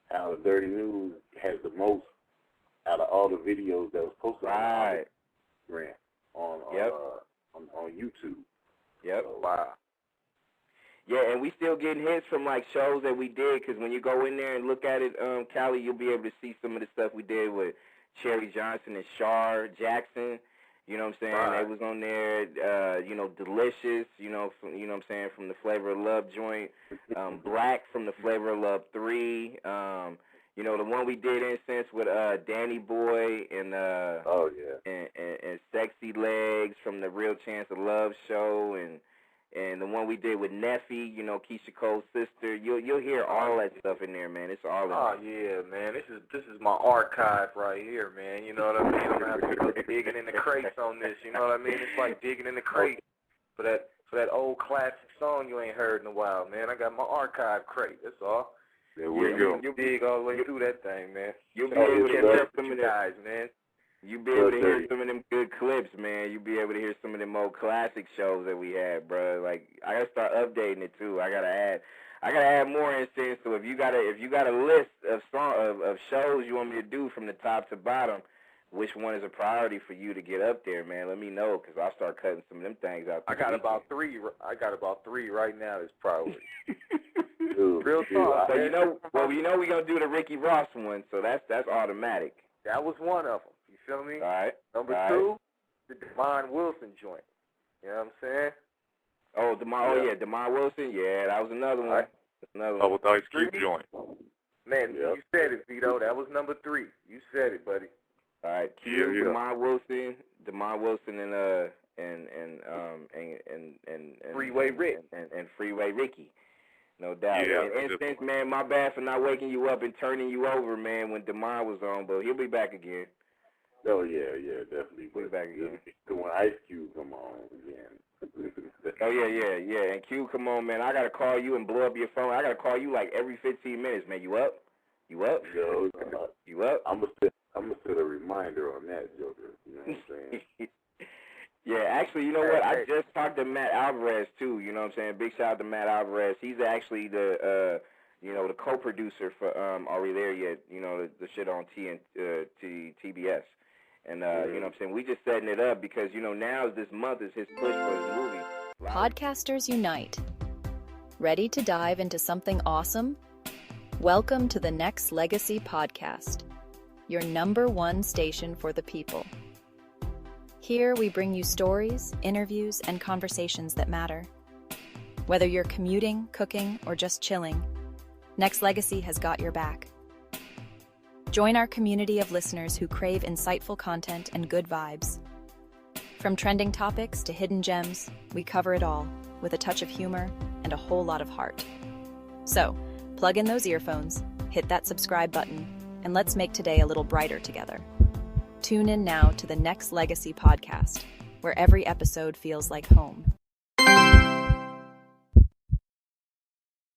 Speaker 9: how the Dirty News has the most out of all the videos that was posted on YouTube.
Speaker 2: Yep.
Speaker 9: So, wow.
Speaker 2: Yeah, and we still getting hits from like shows that we did, because when you go in there and look at it, Callie, you'll be able to see some of the stuff we did with Cherry Johnson and Shar Jackson. You know what I'm saying?
Speaker 9: Right.
Speaker 2: They was on there, Delicious, from, what I'm saying, from the Flavor of Love joint, Black from the Flavor of Love 3, the one we did Instance with Danny Boy and and Sexy Legs from the Real Chance of Love show, and the one we did with Neffy, Keisha Cole's sister. You'll hear all that stuff in there, man. It's all in there.
Speaker 7: Yeah, man. This is my archive right here, man. You know what I mean? I'm gonna have to go digging in the crates on this. You know what I mean? It's like digging in the crates for that old classic song you ain't heard in a while, man. I got my archive crate. That's all.
Speaker 9: There we go.
Speaker 7: You'll dig all the way through that thing, man.
Speaker 2: You'll be able to hear some of
Speaker 7: guys, man.
Speaker 2: You'll be able to hear some of them good clips, man. You'll be able to hear some of them old classic shows that we had, bro. Like, I gotta start updating it too. I gotta add more Instance. So if you got a list of shows you want me to do from the top to bottom, which one is a priority for you to get up there, man? Let me know, because I'll start cutting some of them things out.
Speaker 7: I got about three right now as priority.
Speaker 2: Real talk. So we gonna do the Ricky Ross one, so that's automatic.
Speaker 7: That was one of them. You feel me?
Speaker 2: All right.
Speaker 7: Number two, the Demond Wilson joint. You know what I'm saying?
Speaker 2: Oh, Demond Wilson. Yeah, that was another one. Another one.
Speaker 4: With Ice Cube joint.
Speaker 7: Man, you said it, Vito. That was number 3. You said it, buddy.
Speaker 2: All right. Demond Wilson, and
Speaker 7: Freeway Rick
Speaker 2: and Freeway Ricky. No doubt.
Speaker 4: Yeah,
Speaker 2: Instance, man, my bad for not waking you up and turning you over, man, when Demond was on, but he'll be back again.
Speaker 9: Oh, yeah, definitely.
Speaker 2: He'll be back again.
Speaker 9: When Ice Cube come on again.
Speaker 2: Oh, yeah. And Q, come on, man. I got to call you and blow up your phone. I got to call you like every 15 minutes, man. You up? You up?
Speaker 9: Yo,
Speaker 2: you up?
Speaker 9: I'm going to set a reminder on that, Joker. You know what I'm saying?
Speaker 2: Yeah, actually, you know what? I just talked to Matt Alvarez, too. You know what I'm saying? Big shout out to Matt Alvarez. He's actually the co-producer for Are We There Yet? The shit on TBS. And, you know what I'm saying? We just setting it up because, now this month is his push for his movie.
Speaker 10: Podcasters unite. Ready to dive into something awesome? Welcome to the Nexxlegacy podcast, your #1 station for the people. Here we bring you stories, interviews, and conversations that matter. Whether you're commuting, cooking, or just chilling, Nexxlegacy has got your back. Join our community of listeners who crave insightful content and good vibes. From trending topics to hidden gems, we cover it all with a touch of humor and a whole lot of heart. So, plug in those earphones, hit that subscribe button, and let's make today a little brighter together. Tune in now to the Nexxlegacy podcast, where every episode feels like home.